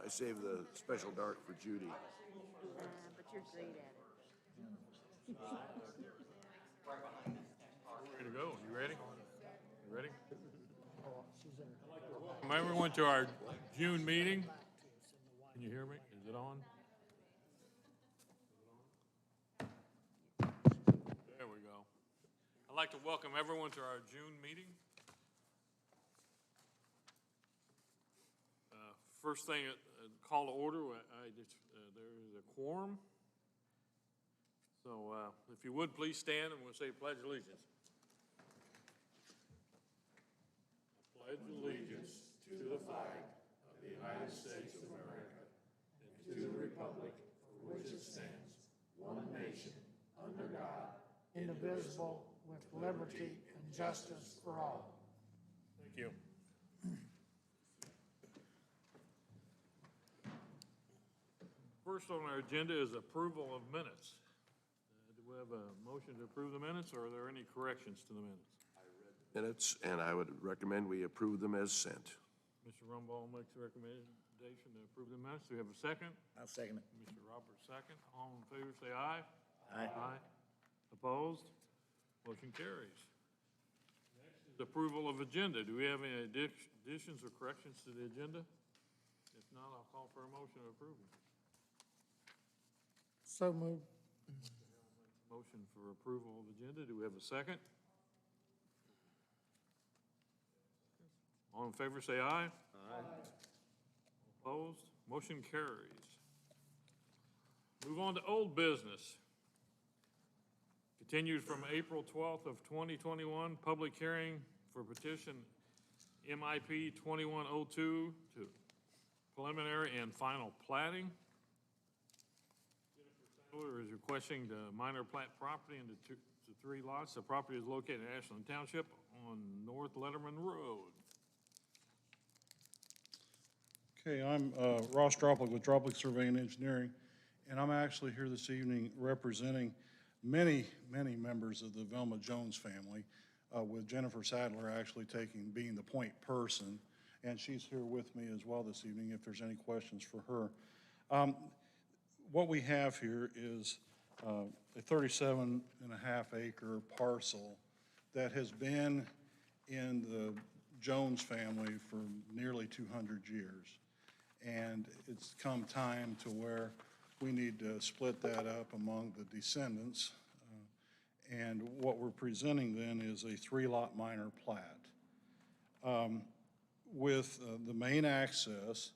I saved the special dark for Judy. But you're great at it. Ready to go? You ready? You ready? Welcome everyone to our June meeting. Can you hear me? Is it on? There we go. I'd like to welcome everyone to our June meeting. First thing, call to order. There is a quorum. So if you would, please stand and we'll say pledge allegiance. Pledge allegiance to the flag of the United States of America and to the republic for which it stands, one nation, under God, indivisible, with liberty and justice for all. Thank you. First on our agenda is approval of minutes. Do we have a motion to approve the minutes, or are there any corrections to the minutes? Minutes, and I would recommend we approve them as sent. Mr. Rumball makes a recommendation to approve the minutes. Do we have a second? I'll second it. Mr. Roberts, second. All in favor, say aye. Aye. Aye. Opposed? Motion carries. Next is approval of agenda. Do we have any additions or corrections to the agenda? If not, I'll call for a motion of approval. So moved. Motion for approval of agenda. Do we have a second? All in favor, say aye. Aye. Opposed? Motion carries. Move on to old business. Continued from April 12th of 2021, public hearing for petition MIP 2102 to preliminary and final plating. Jennifer Sadler is requesting the minor plat property into three lots. The property is located in Ashland Township on North Letterman Road. Okay, I'm Ross Droplick with Droplick Surveying and Engineering, and I'm actually here this evening representing many members of the Velma Jones family, with Jennifer Sadler actually being the point person, and she's here with me as well this evening if there's any questions for her. What we have here is a 37 and a half acre parcel that has been in the Jones family for nearly 200 years. And it's come time to where we need to split that up among the descendants. And what we're presenting then is a three-lot minor plat. With the main access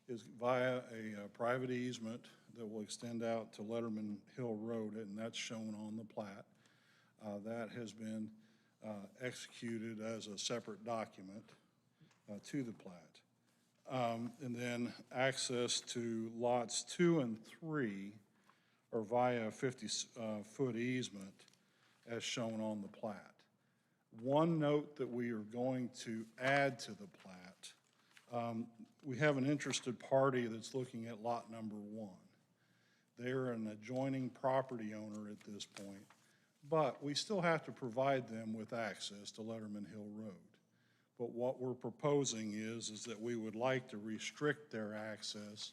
is via a private easement that will extend out to Letterman Hill Road, and that's shown on the plat. That has been executed as a separate document to the plat. And then access to lots 2 and 3 are via a 50-foot easement as shown on the plat. One note that we are going to add to the plat, we have an interested party that's looking at lot number 1. They're an adjoining property owner at this point, but we still have to provide them with access to Letterman Hill Road. But what we're proposing is that we would like to restrict their access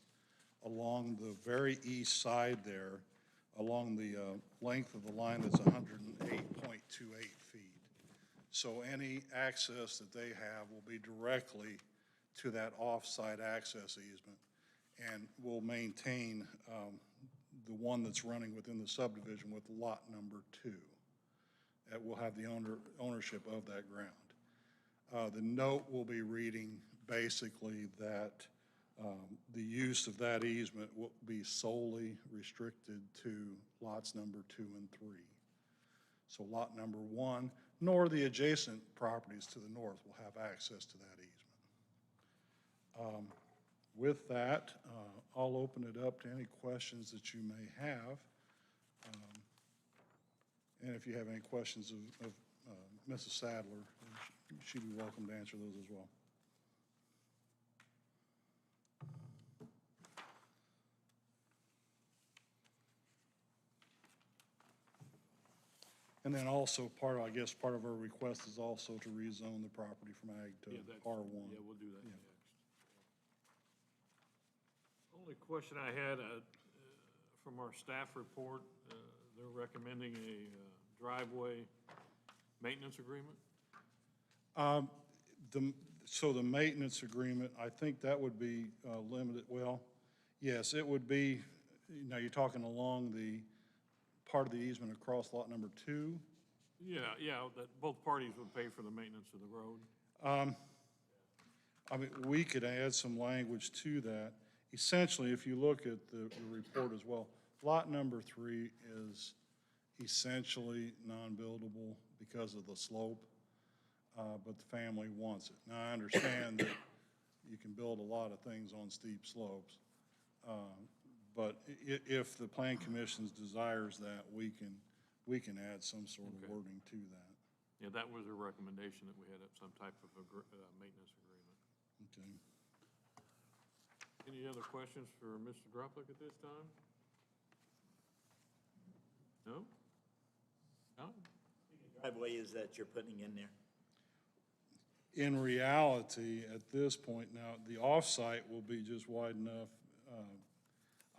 along the very east side there, along the length of the line that's 108.28 feet. So any access that they have will be directly to that off-site access easement, and we'll maintain the one that's running within the subdivision with lot number 2. That will have the ownership of that ground. The note will be reading basically that the use of that easement will be solely restricted to lots number 2 and 3. So lot number 1, nor the adjacent properties to the north will have access to that easement. With that, I'll open it up to any questions that you may have. And if you have any questions of Mrs. Sadler, she'd be welcome to answer those as well. And then also part of our request is also to rezone the property from ag to R1. Yeah, we'll do that Yeah. next. Only question I had, from our staff report, they're recommending a driveway maintenance agreement? So the maintenance agreement, I think that would be limited, well, yes, it would be, now you're talking along the part of the easement across lot number 2? Yeah, that both parties would pay for the maintenance of the road. I mean, we could add some language to that. Essentially, if you look at the report as well, lot number 3 is essentially non-buildable because of the slope, but the family wants it. Now, I understand that you can build a lot of things on steep slopes, but if the plan commission desires that, we can add some sort of wording to that. Yeah, that was a recommendation that we had some type of maintenance agreement. Okay. Any other questions for Mr. Droplik at this time? No? No? Driveway is that you're putting in there? In reality, at this point now, the off-site will be just wide enough,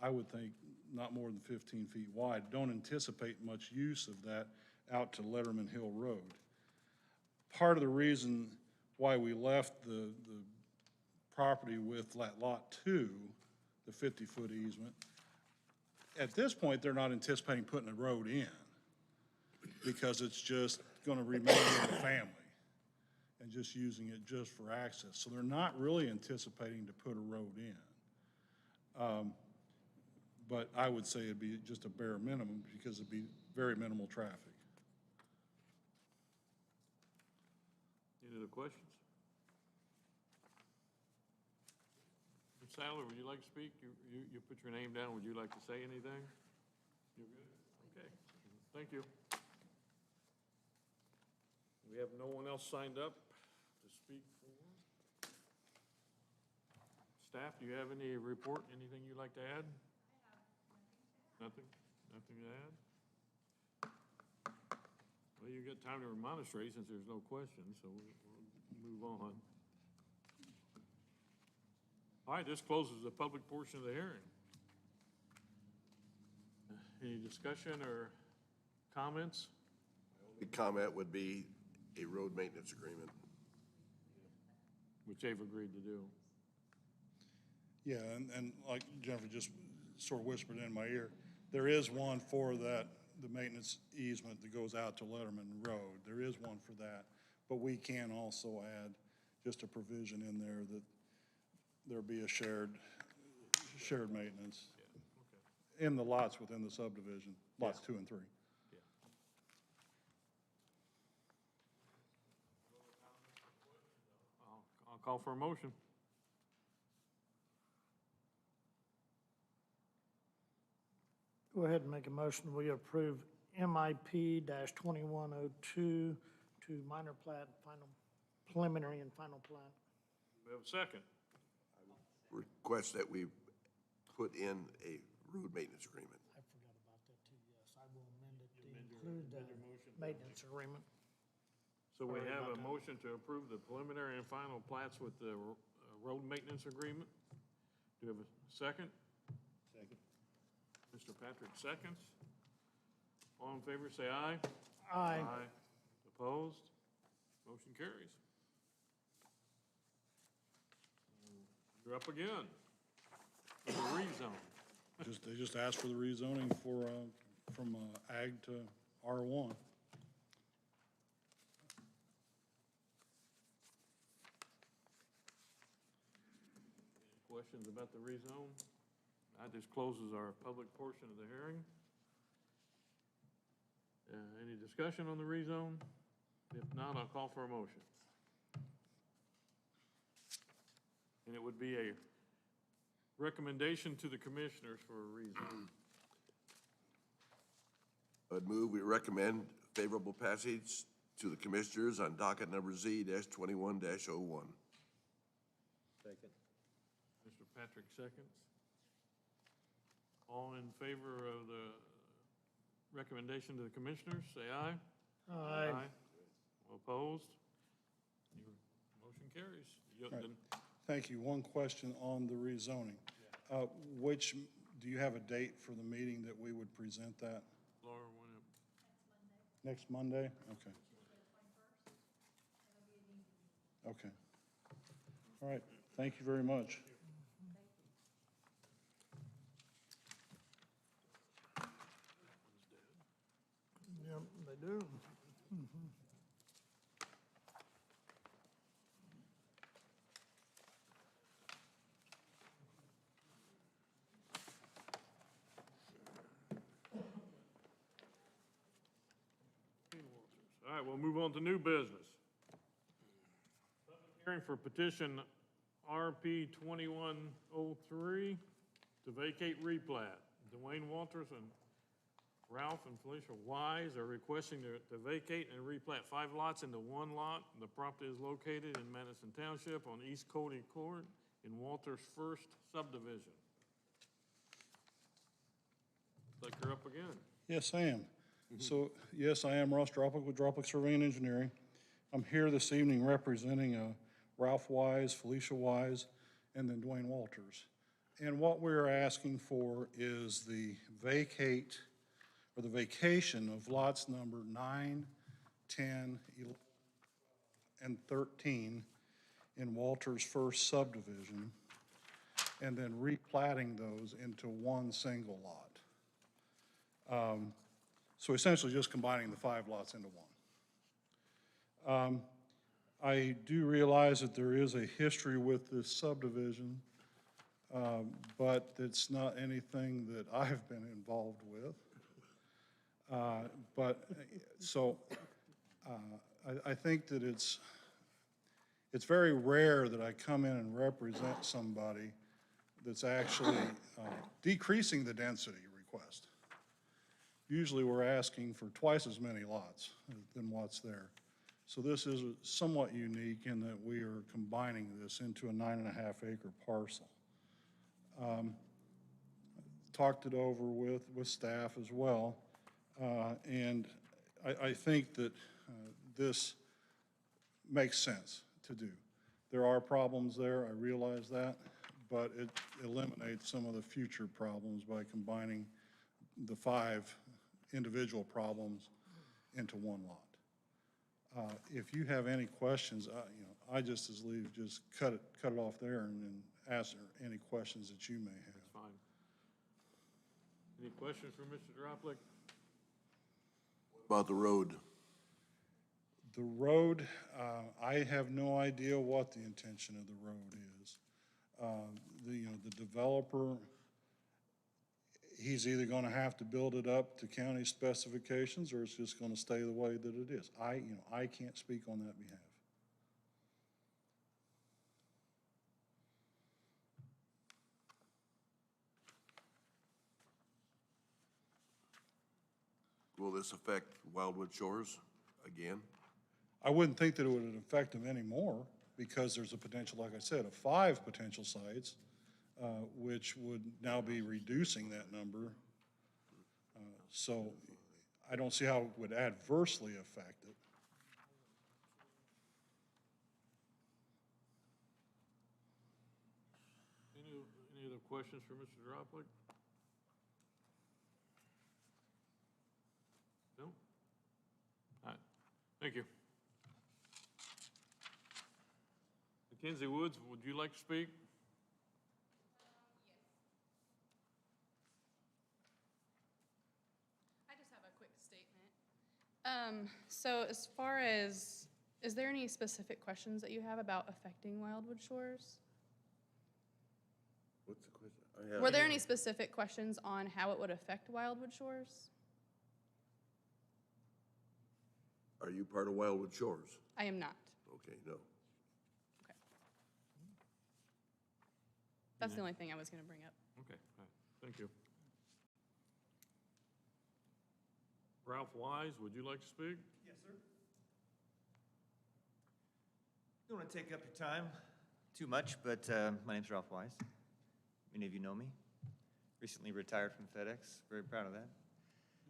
I would think, not more than 15 feet wide. Don't anticipate much use of that out to Letterman Hill Road. Part of the reason why we left the property with lot 2, the 50-foot easement, at this point, they're not anticipating putting a road in because it's just going to remain in the family and just using it just for access. So they're not really anticipating to put a road in. But I would say it'd be just a bare minimum because it'd be very minimal traffic. Any other questions? Ms. Sadler, would you like to speak? You put your name down. Would you like to say anything? You're good? Okay. Thank you. We have no one else signed up to speak for. Staff, do you have any report, anything you'd like to add? Nothing? Nothing to add? Well, you got time to remonstrate since there's no questions, so we'll move on. All right, this closes the public portion of the hearing. Any discussion or comments? The comment would be a road maintenance agreement. Which they've agreed to do. Yeah, and like Jennifer just sort of whispered in my ear, there is one for that, the maintenance easement that goes out to Letterman Road. There is one for that, but we can also add just a provision in there that there be a shared maintenance in the lots within the subdivision, lots 2 and 3. I'll call for a motion. Go ahead and make a motion. We approve MIP-2102 to minor plat, final, preliminary and final plat. We have a second. Request that we put in a road maintenance agreement. I forgot about that too, yes. I will amend it to include the maintenance agreement. So we have a motion to approve the preliminary and final plats with the road maintenance agreement. Do we have a second? Second. Mr. Patrick seconds. All in favor, say aye. Aye. Opposed? Motion carries. You're up again. For the rezone. They just asked for the rezoning for, from ag to R1. Questions about the rezone? That just closes our public portion of the hearing. Any discussion on the rezone? If not, I'll call for a motion. And it would be a recommendation to the commissioners for a rezone. I would move we recommend favorable passage to the commissioners on docket number Z-21-01. Second. Mr. Patrick seconds. All in favor of the recommendation to the commissioners, say aye. Aye. All opposed? Your motion carries. Right. Thank you. One question on the rezoning. Which, do you have a date for the meeting that we would present that? Laura, when it, Next Monday? Okay. Okay. All right, thank you very much. Yep, they do. all right, we'll move on to new business. Public hearing for petition RP 2103 to vacate replat. Dwayne Walters and Ralph and Felicia Wise are requesting to vacate and replat 5 lots into 1 lot. The property is located in Madison Township on East Cody Court in Walters' first subdivision. Looks like you're up again. Yes, I am. So, yes, I am Ross Droplick with Droplick Surveying and Engineering. I'm here this evening representing Ralph Wise, Felicia Wise, and then Dwayne Walters. And what we're asking for is the vacate, or the vacation of lots number 9, 10, 11, and 13 in Walters' first subdivision, and then replatting those into 1 single lot. So essentially just combining the 5 lots into 1. I do realize that there is a history with this subdivision, but it's not anything that I've been involved with. I think that it's very rare that I come in and represent somebody that's actually decreasing the density request. Usually we're asking for twice as many lots than what's there. So this is somewhat unique in that we are combining this into a 9.5 acre parcel. Talked it over with staff as well, and I think that this makes sense to do. There are problems there, I realize that, but it eliminates some of the future problems by combining the 5 individual problems into 1 lot. If you have any questions, I just as lieve just cut it off there and then answer any questions that you may have. That's fine. Any questions for Mr. Droplick? About the road? The road, I have no idea what the intention of the road is. The developer, he's either gonna have to build it up to county specifications or it's just gonna stay the way that it is. I can't speak on that behalf. Will this affect Wildwood Shores again? I wouldn't think that it would affect them anymore because there's a potential, like I said, of 5 potential sites, which would now be reducing that number. So I don't see how it would adversely affect it. Any other questions for Mr. Droplick? No? All right, thank you. Mackenzie Woods, would you like to speak? I just have a quick statement. So as far as, is there any specific questions that you have about affecting Wildwood Shores? What's the question? Were there any specific questions on how it would affect Wildwood Shores? Are you part of Wildwood Shores? I am not. Okay, no. Okay. That's the only thing I was going to bring up. Okay, all right, thank you. Ralph Wise, would you like to speak? Yes, sir. Don't want to take up your time too much, but my name's Ralph Wise. Many of you know me. Recently retired from FedEx. Very proud of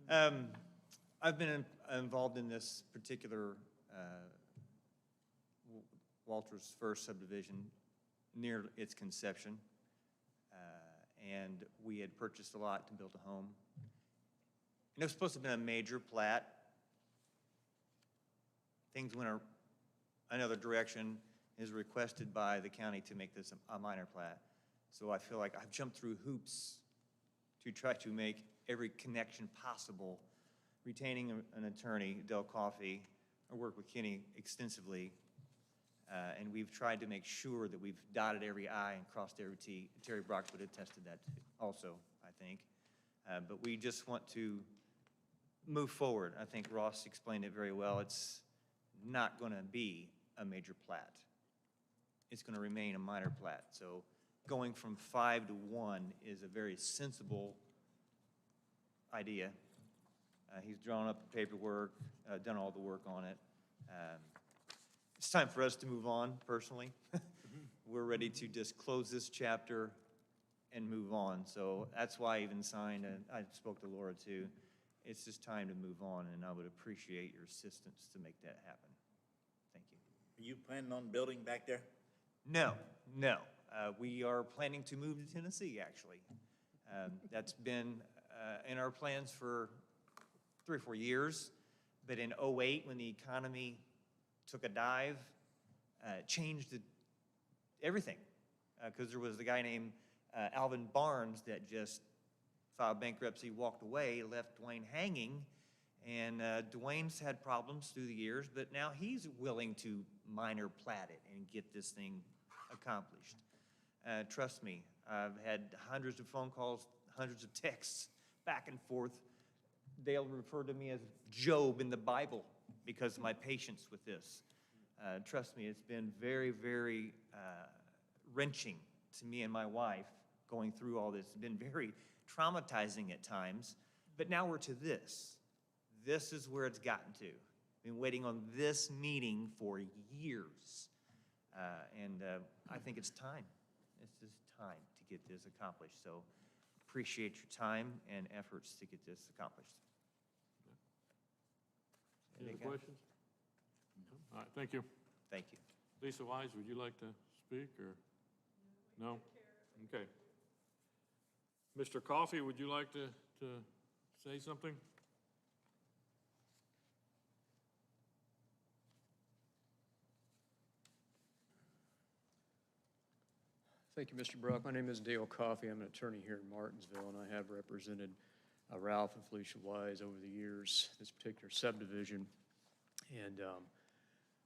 that. I've been involved in this particular Walters first subdivision near its conception. and we had purchased a lot to build a home. And it was supposed to have been a major plat. Things went another direction, is requested by the county to make this a minor plat. So I feel like I've jumped through hoops to try to make every connection possible, retaining an attorney, Del Coffey. I work with Kenny extensively, and we've tried to make sure that we've dotted every I and crossed every T. Terry Brock would have attested that also, I think. But we just want to move forward. I think Ross explained it very well. It's not going to be a major plat. It's going to remain a minor plat. So going from 5 to 1 is a very sensible idea. He's drawn up the paperwork, done all the work on it. It's time for us to move on, personally. We're ready to just close this chapter and move on. So that's why I even signed, and I spoke to Laura too. It's just time to move on, and I would appreciate your assistance to make that happen. Thank you. Are you planning on building back there? No, no. We are planning to move to Tennessee, actually. That's been in our plans for 3 or 4 years. But in '08, when the economy took a dive, changed everything. Because there was a guy named Alvin Barnes that just filed bankruptcy, walked away, left Dwayne hanging. And Dwayne's had problems through the years, but now he's willing to minor plat it and get this thing accomplished. Trust me, I've had hundreds of phone calls, hundreds of texts, back and forth. They'll refer to me as Job in the Bible because of my patience with this. Trust me, it's been very, very wrenching to me and my wife going through all this. It's been very traumatizing at times, but now we're to this. This is where it's gotten to. I've been waiting on this meeting for years, and I think it's time. It's just time to get this accomplished. So appreciate your time and efforts to get this accomplished. Any other questions? All right, thank you. Thank you. Lisa Wise, would you like to speak, or? No? Okay. Mr. Coffey, would you like to say something? Thank you, Mr. Brock. My name is Dale Coffey. I'm an attorney here in Martinsville, and I have represented Ralph and Felicia Wise over the years, this particular subdivision. And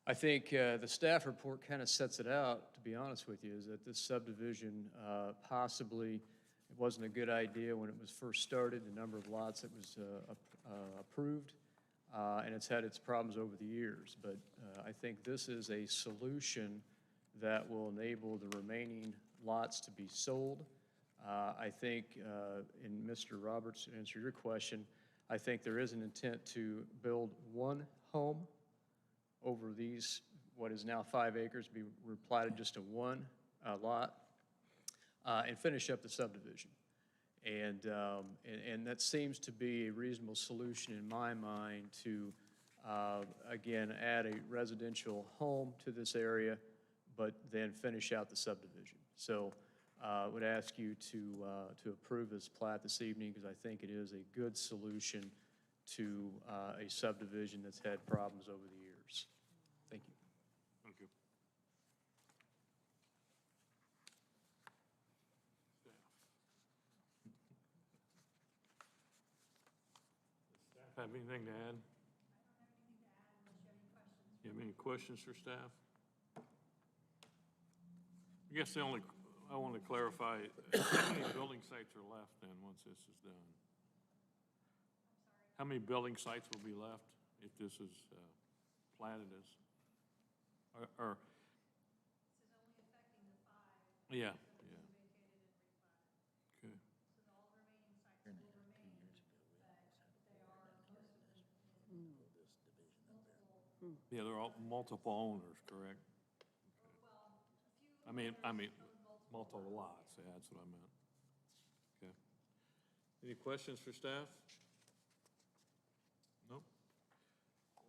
I think the staff report kind of sets it out, to be honest with you, is that this subdivision possibly it wasn't a good idea when it was first started, the number of lots that was approved, and it's had its problems over the years. But I think this is a solution that will enable the remaining lots to be sold. I think, in Mr. Roberts, to answer your question, I think there is an intent to build one home over these, what is now 5 acres, be replatted just to one lot, and finish up the subdivision. And that seems to be a reasonable solution in my mind to, again, add a residential home to this area, but then finish out the subdivision. So I would ask you to approve this plat this evening, because I think it is a good solution to a subdivision that's had problems over the years. Thank you. Thank you. Staff have anything to add? You have any questions for staff? I guess I want to clarify, how many building sites are left then, once this is done? How many building sites will be left if this is platted as? Or This is only affecting the 5. Yeah, that will yeah. be vacated and replatted. Okay. So all the remaining sites will remain, but they are listed in multiple. Yeah, they're all multiple owners, correct? Well, a few. I mean, owners own multiple lots, yeah, that's what I meant. Okay. Any questions for staff? Nope.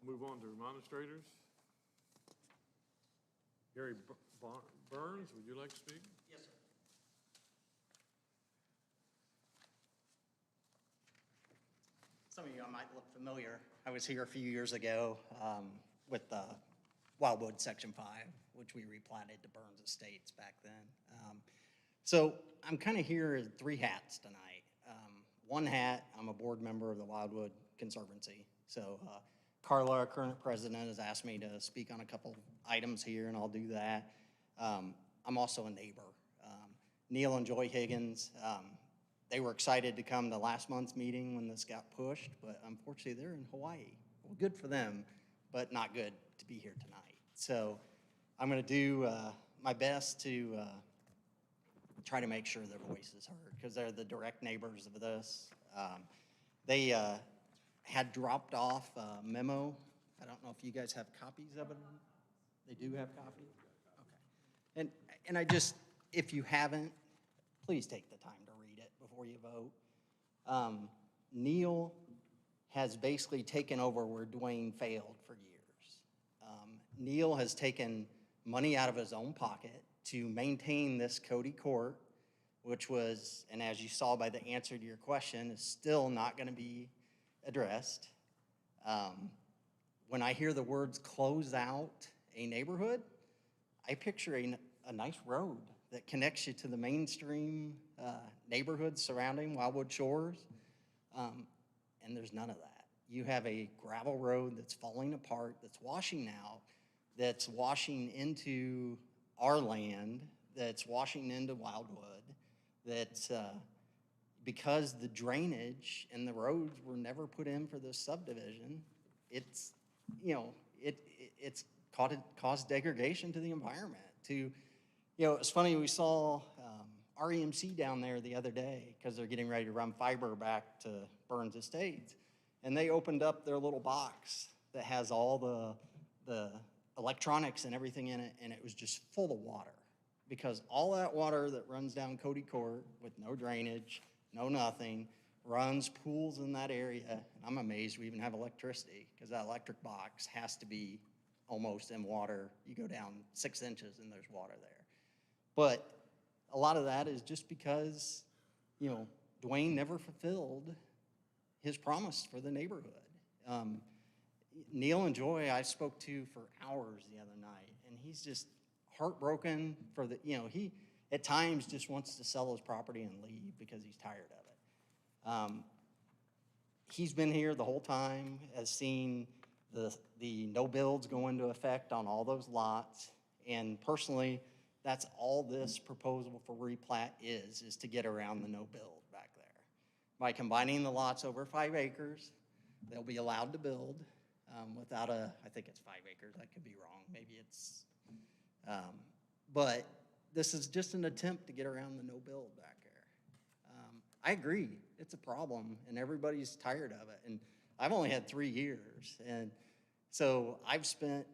We'll move on to administrators. Gary Burns, would you like to speak? Yes, sir. I might look familiar. I was here a few years ago with Wildwood Section 5, which we replatted to Burns Estates back then. So I'm kind of here in 3 hats tonight. One hat, I'm a board member of the Wildwood Conservancy. So Carla, our current president, has asked me to speak on a couple items here, and I'll do that. I'm also a neighbor. Neil and Joy Higgins, they were excited to come to last month's meeting when this got pushed, but unfortunately they're in Hawaii. Well, good for them, but not good to be here tonight. So I'm gonna do my best to try to make sure their voice is heard, because they're the direct neighbors of this. They had dropped off a memo. I don't know if you guys have copies of it. They do have copies? Okay. And I just, if you haven't, please take the time to read it before you vote. Neil has basically taken over where Dwayne failed for years. Neil has taken money out of his own pocket to maintain this Cody Court, which was, and as you saw by the answer to your question, is still not gonna be addressed. When I hear the words close out a neighborhood, I picture a nice road that connects you to the mainstream neighborhoods surrounding Wildwood Shores, and there's none of that. You have a gravel road that's falling apart, that's washing out, that's washing into our land, that's washing into Wildwood, that's because the drainage and the roads were never put in for this subdivision, it's, you know, it's caused degradation to the environment. It's funny, we saw REMC down there the other day because they're getting ready to run fiber back to Burns Estates, and they opened up their little box that has all the electronics and everything in it, and it was just full of water, because all that water that runs down Cody Court with no drainage, no nothing, runs pools in that area. And I'm amazed we even have electricity, because that electric box has to be almost in water. You go down 6 inches and there's water there. But a lot of that is just because, Dwayne never fulfilled his promise for the neighborhood. Neil and Joy I spoke to for hours the other night, and he's just heartbroken for he at times just wants to sell his property and leave because he's tired of it. He's been here the whole time, has seen the no builds go into effect on all those lots, and personally, that's all this proposal for replat is to get around the no build back there. By combining the lots over 5 acres, they'll be allowed to build without I think it's 5 acres, I could be wrong, maybe it's, but this is just an attempt to get around the no build back there. I agree, it's a problem, and everybody's tired of it, and I've only had 3 years, and so I've spent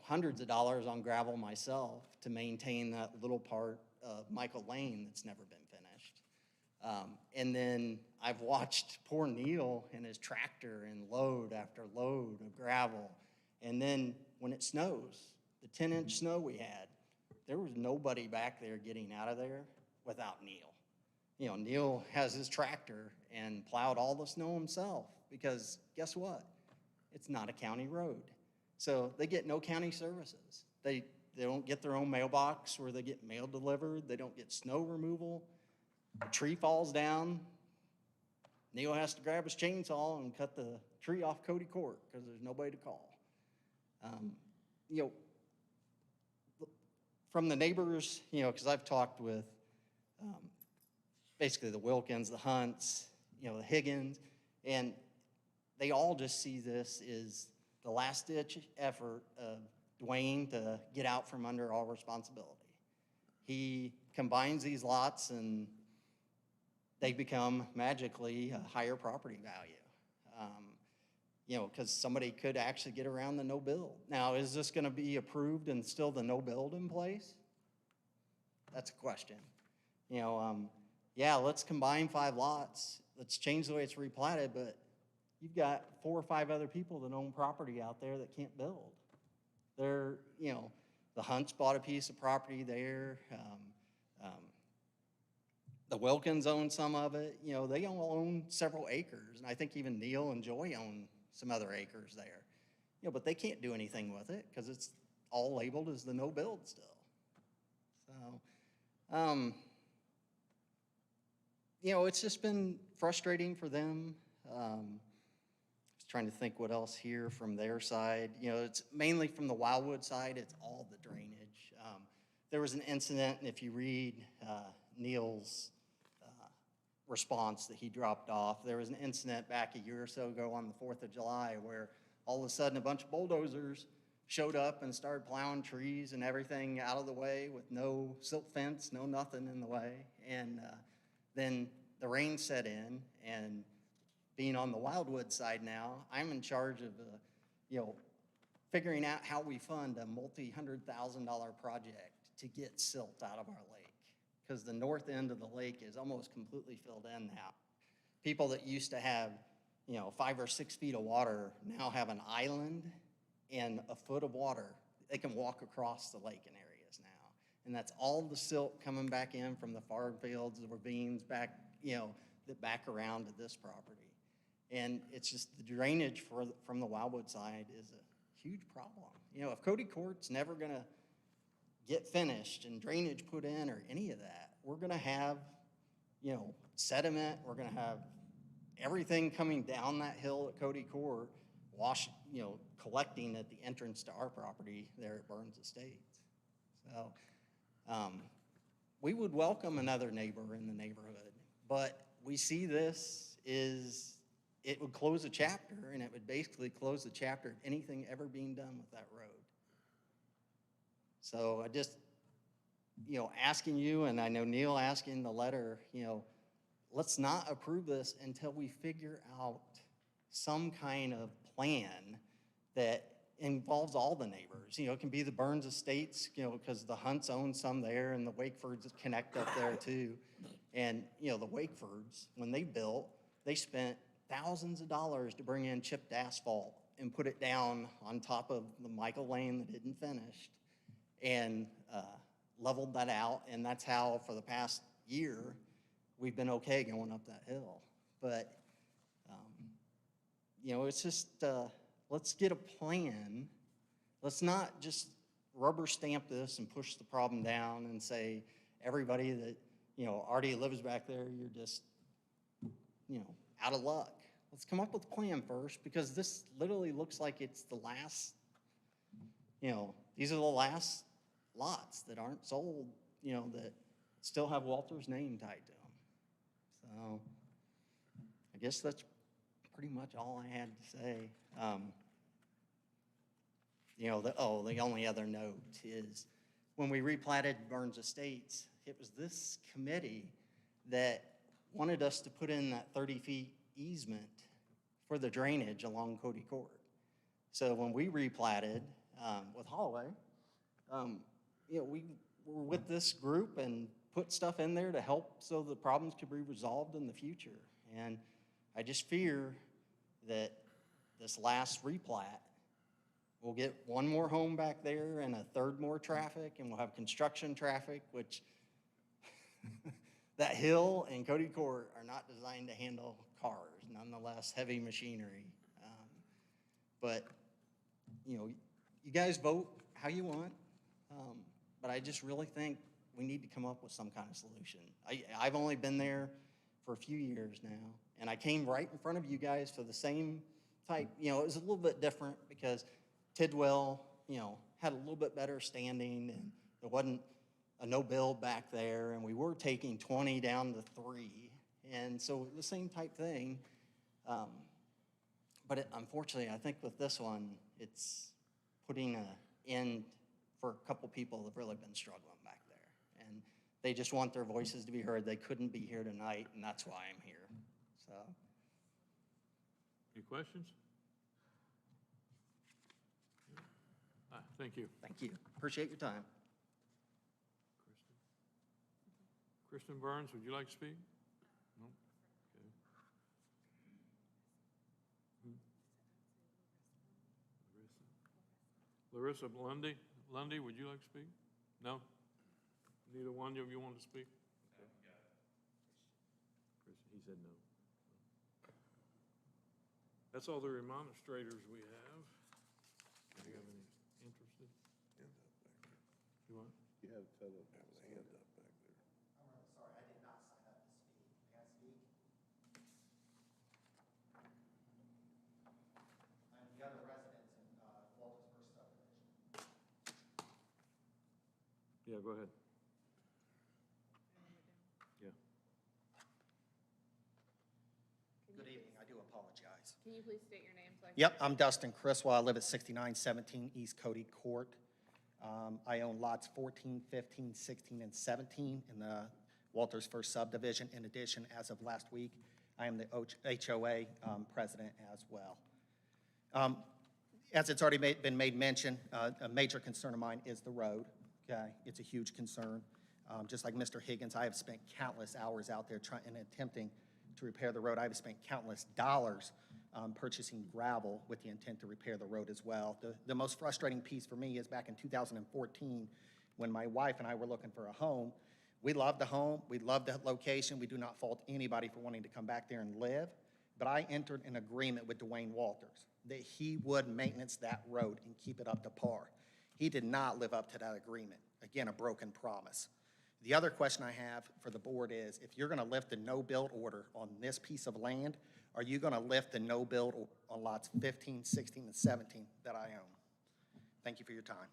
hundreds of dollars on gravel myself to maintain that little part of Michael Lane that's never been finished. And then I've watched poor Neil and his tractor and load after load of gravel. And then when it snows, the 10-inch snow we had, there was nobody back there getting out of there without Neil. Neil has his tractor and plowed all the snow himself, because guess what? It's not a county road. So they get no county services. They don't get their own mailbox where they get mail delivered. They don't get snow removal. A tree falls down, Neil has to grab his chainsaw and cut the tree off Cody Court because there's nobody to call. From the neighbors, because I've talked with basically the Wilkins, the Hunts, the Higgins, and they all just see this as the last-ditch effort of Dwayne to get out from under all responsibility. He combines these lots and they become magically a higher property value. Because somebody could actually get around the no build. Now, is this gonna be approved and still the no build in place? That's a question. Yeah, let's combine 5 lots. Let's change the way it's replatted, but you've got 4 or 5 other people that own property out there that can't build. They're, the Hunts bought a piece of property there. The Wilkins own some of it, you know, they all own several acres, and I think even Neil and Joy own some other acres there. You know, but they can't do anything with it, because it's all labeled as the no build still. So, you know, it's just been frustrating for them. I was trying to think what else here from their side. You know, it's mainly from the Wildwood side, it's all the drainage. There was an incident, and if you read Neil's response that he dropped off, there was an incident back a year or so ago on the 4th of July where all of a sudden a bunch of bulldozers showed up and started plowing trees and everything out of the way with no silt fence, no nothing in the way. And then the rain set in, and being on the Wildwood side now, I'm in charge of, you know, figuring out how we fund a multi-$100,000 project to get silt out of our lake. Because the north end of the lake is almost completely filled in now. People that used to have, you know, 5 or 6 feet of water now have an island and a foot of water. They can walk across the lake in areas now. And that's all the silt coming back in from the farm fields, the ravines back, you know, that back around to this property. And it's just the drainage from the Wildwood side is a huge problem. You know, if Cody Court's never gonna get finished and drainage put in or any of that, we're gonna have, you know, sediment, we're gonna have everything coming down that hill at Cody Court, you know, collecting at the entrance to our property there at Burns Estates. So, we would welcome another neighbor in the neighborhood, but we see this it would close a chapter, and it would basically close the chapter of anything ever being done with that road. So I just, you know, asking you, and I know Neil asking the letter, you know, let's not approve this until we figure out some kind of plan that involves all the neighbors. You know, it can be the Burns Estates, you know, because the Hunts own some there, and the Wakefords connect up there too. And, you know, the Wakefords, when they built, they spent thousands of dollars to bring in chipped asphalt and put it down on top of the Michael Lane that didn't finish, and leveled that out. And that's how, for the past year, we've been okay going up that hill. But, you know, it's just, let's get a plan. Let's not just rubber stamp this and push the problem down and say, everybody that, you know, already lives back there, you're just, you know, out of luck. Let's come up with a plan first, because this literally looks like it's the last, you know, these are the last lots that aren't sold, you know, that still have Walter's name tied to them. So I guess that's pretty much all I had to say. You know, the only other note is when we replatted Burns Estates, it was this committee that wanted us to put in that 30 feet easement for the drainage along Cody Court. So when we replatted with Holloway, you know, we were with this group and put stuff in there to help so the problems could be resolved in the future. And I just fear that this last replat, we'll get one more home back there and a third more traffic, and we'll have construction traffic, which that hill and Cody Court are not designed to handle cars, nonetheless heavy machinery. But, you know, you guys vote how you want, but I just really think we need to come up with some kind of solution. I've only been there for a few years now, and I came right in front of you guys for the same type. You know, it was a little bit different because Tidwell, you know, had a little bit better standing, and there wasn't a no build back there, and we were taking 20 down to 3. And so the same type thing. But unfortunately, I think with this one, it's putting an end for a couple people that have really been struggling back there. And they just want their voices to be heard. They couldn't be here tonight, and that's why I'm here. So. Any questions? Thank you. Thank you. Appreciate your time. Kristen Burns, would you like to speak? No? Okay. Larissa Lundy? Lundy, would you like to speak? No? Neither one of you want to speak? he said no. That's all the remonstrators we have. Do you have any interested? You want? You had a fellow, have his hand up back there. I'm really sorry, I did not sign up to speak. May I speak? I'm the other resident in Walter's First Subdivision. Yeah, go ahead. Yeah. Good evening, I do apologize. Can you please state your name so I can? Yep, I'm Dustin Criswell. I live at 6917 East Cody Court. I own lots 14, 15, 16, and 17 in the Walters First Subdivision. In addition, as of last week, I am the HOA president as well. As it's already been made mention, a major concern of mine is the road, okay? It's a huge concern. Just like Mr. Higgins, I have spent countless hours out there trying and attempting to repair the road. I have spent countless dollars purchasing gravel with the intent to repair the road as well. The most frustrating piece for me is back in 2014, when my wife and I were looking for a home. We loved the home, we loved the location, we do not fault anybody for wanting to come back there and live, but I entered an agreement with Dwayne Walters that he would maintenance that road and keep it up to par. He did not live up to that agreement. Again, a broken promise. The other question I have for the board is, if you're gonna lift the no-build order on this piece of land, are you gonna lift the no-build order on lots 15, 16, and 17 that I own? Thank you for your time.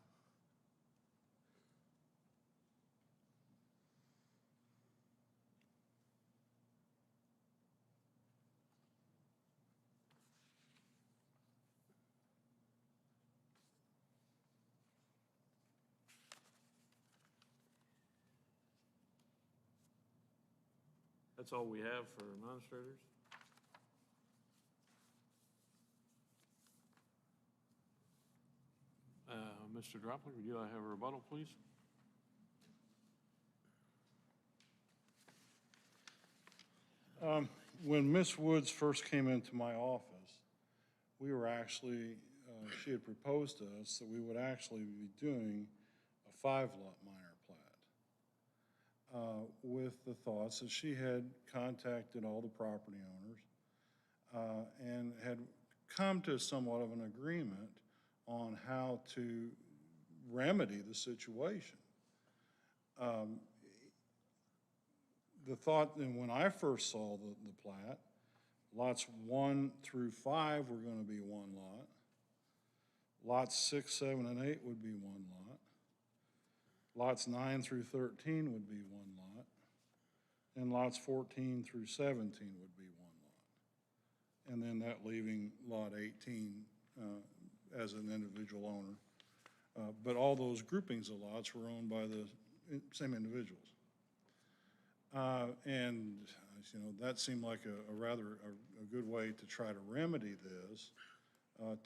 That's all we have for administrators? Mr. Dropler, would you like to have a rebuttal, please? When Miss Woods first came into my office, we were actually, she had proposed to us that we would actually be doing a 5-lot minor plat, with the thoughts that she had contacted all the property owners and had come to somewhat of an agreement on how to remedy the situation. The thought, and when I first saw the plat, lots 1 through 5 were going to be 1 lot. Lots 6, 7, and 8 would be 1 lot. Lots 9 through 13 would be 1 lot. And lots 14 through 17 would be 1 lot. And then that leaving lot 18 as an individual owner. But all those groupings of lots were owned by the same individuals. And, you know, that seemed like a rather good way to try to remedy this,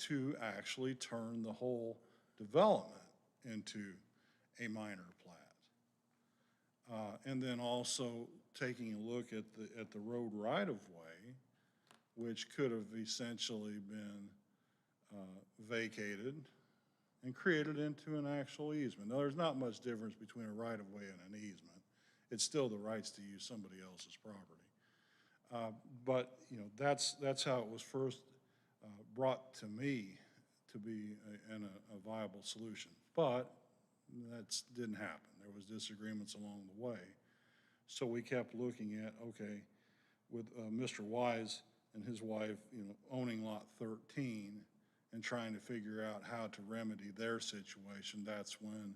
to actually turn the whole development into a minor plat. And then also taking a look at the road right-of-way, which could have essentially been vacated and created into an actual easement. Now, there's not much difference between a right-of-way and an easement. It's still the rights to use somebody else's property. But, you know, that's how it was first brought to me to be a viable solution. But that didn't happen. There was disagreements along the way. So we kept looking at, okay, with Mr. Wise and his wife, you know, owning lot 13 and trying to figure out how to remedy their situation, that's when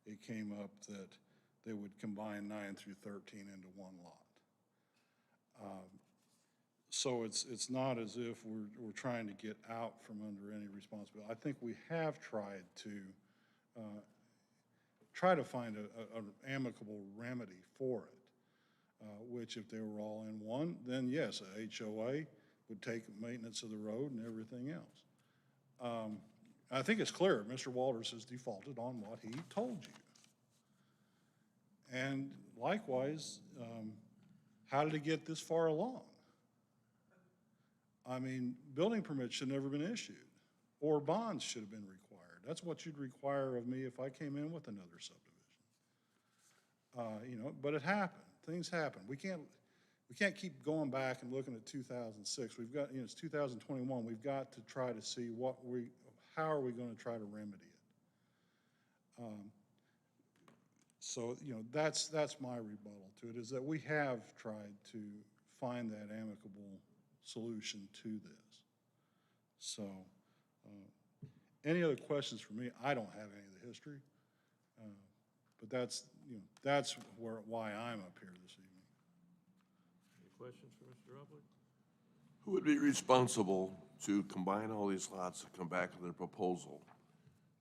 it came up that they would combine 9 through 13 into 1 lot. So it's not as if we're trying to get out from under any responsibility. I think we have tried to try to find an amicable remedy for it, which if they were all in one, then yes, a HOA would take maintenance of the road and everything else. I think it's clear Mr. Walters has defaulted on what he told you. And likewise, how did it get this far along? I mean, building permits should have never been issued, or bonds should have been required. That's what you'd require of me if I came in with another subdivision. You know, but it happened. Things happen. We can't, we can't keep going back and looking at 2006. We've got, it's 2021. We've got to try to see how are we going to try to remedy it? So, that's my rebuttal to it, is that we have tried to find that amicable solution to this. So, any other questions for me? I don't have any of the history. But that's why I'm up here this evening. Any questions for Mr. Ruffler? Who would be responsible to combine all these lots and come back with their proposal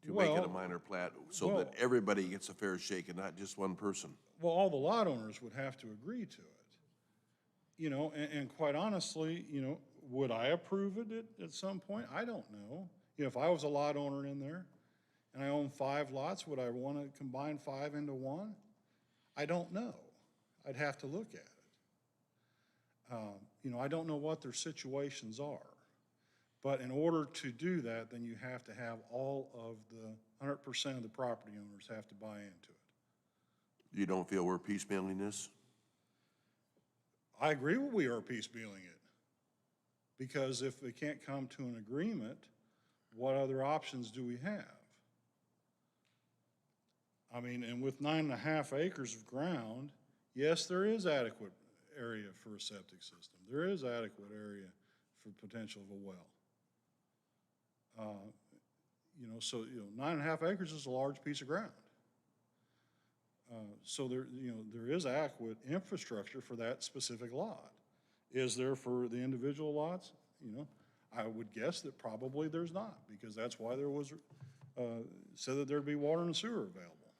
to make it a Well- minor plat so well- that everybody gets a fair shake and not just one person? Well, all the lot owners would have to agree to it. And quite honestly, would I approve it at some point? I don't know. If I was a lot owner in there and I own 5 lots, would I want to combine 5 into 1? I don't know. I'd have to look at it. I don't know what their situations are. But in order to do that, then you have to have all of the 100% of the property owners have to buy into it. You don't feel we're piecemealing this? I agree we are piecemealing it. Because if we can't come to an agreement, what other options do we have? I mean, and with 9.5 acres of ground, yes, there is adequate area for a septic system. There is adequate area for potential of a well. 9.5 acres is a large piece of ground. So there is adequate infrastructure for that specific lot. Is there for the individual lots? I would guess that probably there's not, because that's why there was, said that there'd be water and sewer available.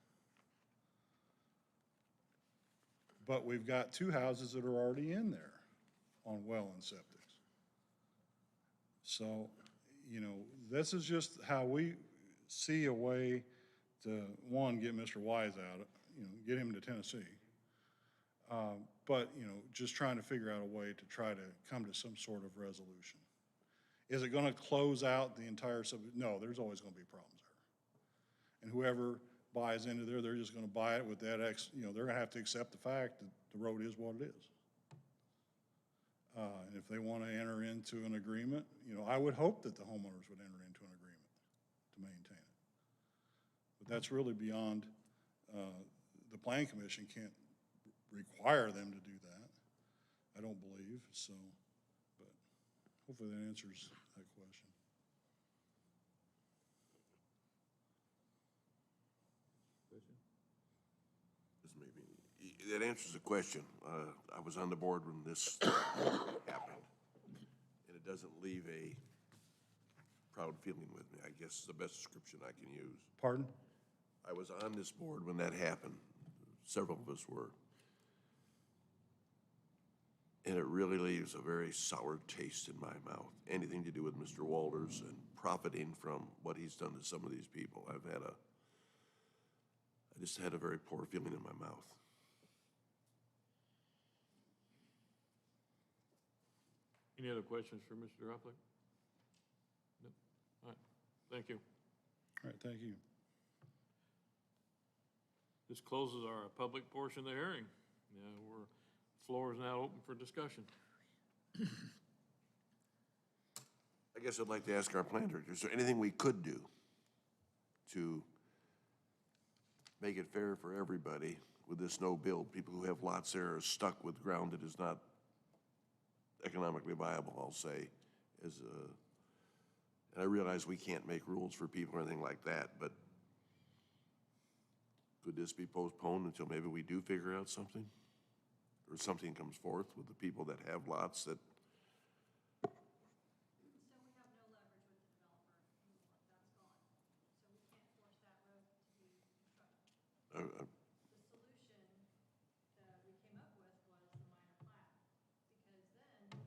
But we've got 2 houses that are already in there on well and septics. So, this is just how we see a way to, one, get Mr. Wise out, get him to Tennessee. But, just trying to figure out a way to try to come to some sort of resolution. Is it gonna close out the entire no, there's always gonna be problems there. And whoever buys into there, they're just gonna buy it with that they're gonna have to accept the fact that the road is what it is. And if they wanna enter into an agreement, I would hope that the homeowners would enter into an agreement to maintain it. But that's really beyond, the Plan Commission can't require them to do that, I don't believe, so, but hopefully that answers that question. That answers the question. I was on the board when this happened, and it doesn't leave a proud feeling with me, I guess is the best description I can use. Pardon? I was on this board when that happened. Several of us were. And it really leaves a very sour taste in my mouth. Anything to do with Mr. Walters and profiting from what he's done to some of these people. I just had a very poor feeling in my mouth. Any other questions for Mr. Ruffler? No? All right, thank you. All right, thank you. This closes our public portion of the hearing. Floor is now open for discussion. I guess I'd like to ask our planner, is there anything we could do to make it fair for everybody with this no build? People who have lots there are stuck with ground that is not economically viable, I'll say. And I realize we can't make rules for people or anything like that, but could this be postponed until maybe we do figure out something? Or something comes forth with the people that have lots that. So we have no leverage with the developer anymore, that's gone. So we can't force that road to be constructed. The solution that we came up with was the minor plat, because then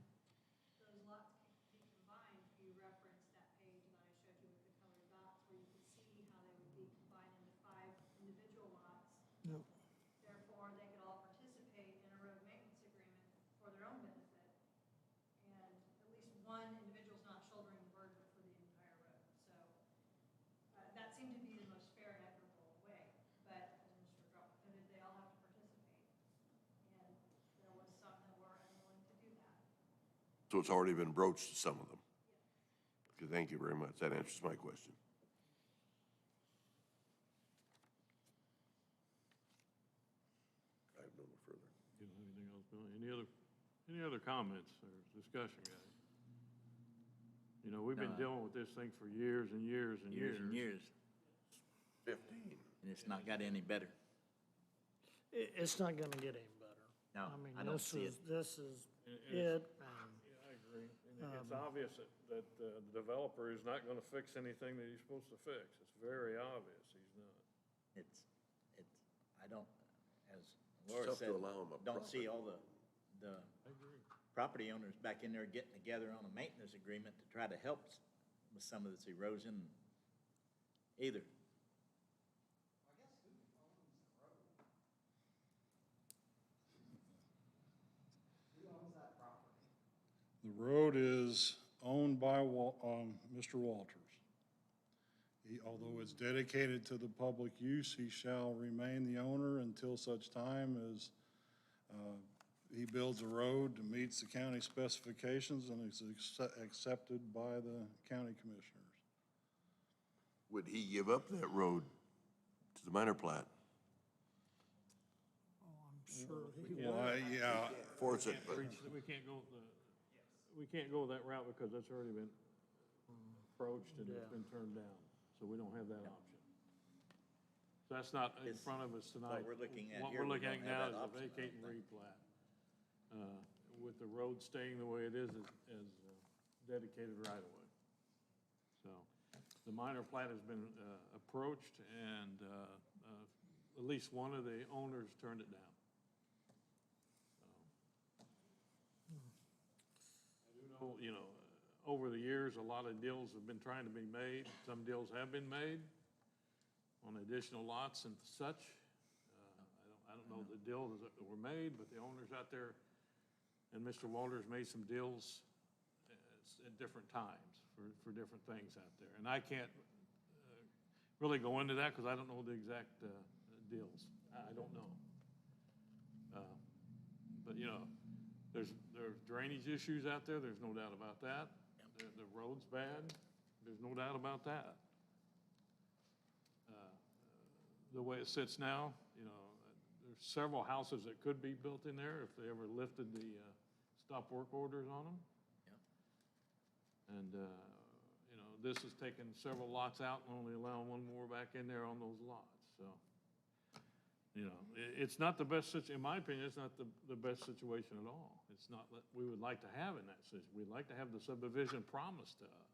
those lots could be combined. If you reference that page that I showed you with the colored dots, where you could see how they would be combined into 5 individual lots. Nope. Therefore, they could all participate in a road maintenance agreement for their own benefit. So it's already been broached to some of them? Okay, thank you very much. That answers my question. I have no further. You know, anything else, Bill? Any other comments or discussion, guys? You know, we've been dealing with this thing for years and years and years. Years and years, 15. and it's not got any better. It's not gonna get any better. No, mean, I don't this see is- it. This is And it, and Yeah, I agree. And it's obvious that the developer is not gonna fix anything that he's supposed to fix. It's very obvious he's not. It's, I don't, as Laura tough to said, allow 'em a don't see profit. all the I agree. property owners back in there getting together on a maintenance agreement to try to help with some of this erosion either. The road is owned by Mr. Walters. Although it's dedicated to the public use, he shall remain the owner until such time as he builds a road that meets the county specifications and is accepted by the county commissioners. Would he give up that road to the minor plat? sure he Why, yeah, Force it, but We can't go that route because that's already been approached and it's been turned down. So we don't have that option. So that's not in It's front of us tonight. we're looking at What here, we're we looking at don't now have is that a option, I don't vacate and think. replat. With the road staying the way it is as dedicated right of way. So the minor plat has been approached and at least one of the owners turned it down. I do know, you know, over the years, a lot of deals have been trying to be made. Some deals have been made on additional lots and such. I don't know the deals that were made, but the owners out there and Mr. Walters made some deals at different times for different things out there. And I can't really go into that because I don't know the exact deals. I don't know. But, you know, there's drainage issues out there, there's no doubt about that. The road's bad, there's no doubt about that. The way it sits now, you know, there's several houses that could be built in there if they ever lifted the stop work orders on them. And, you know, this has taken several lots out and only allowing one more back in there on those lots, so. You know, it's not the best in my opinion, it's not the best situation at all. It's not what we would like to have in that situation. We'd like to have the subdivision promised to us.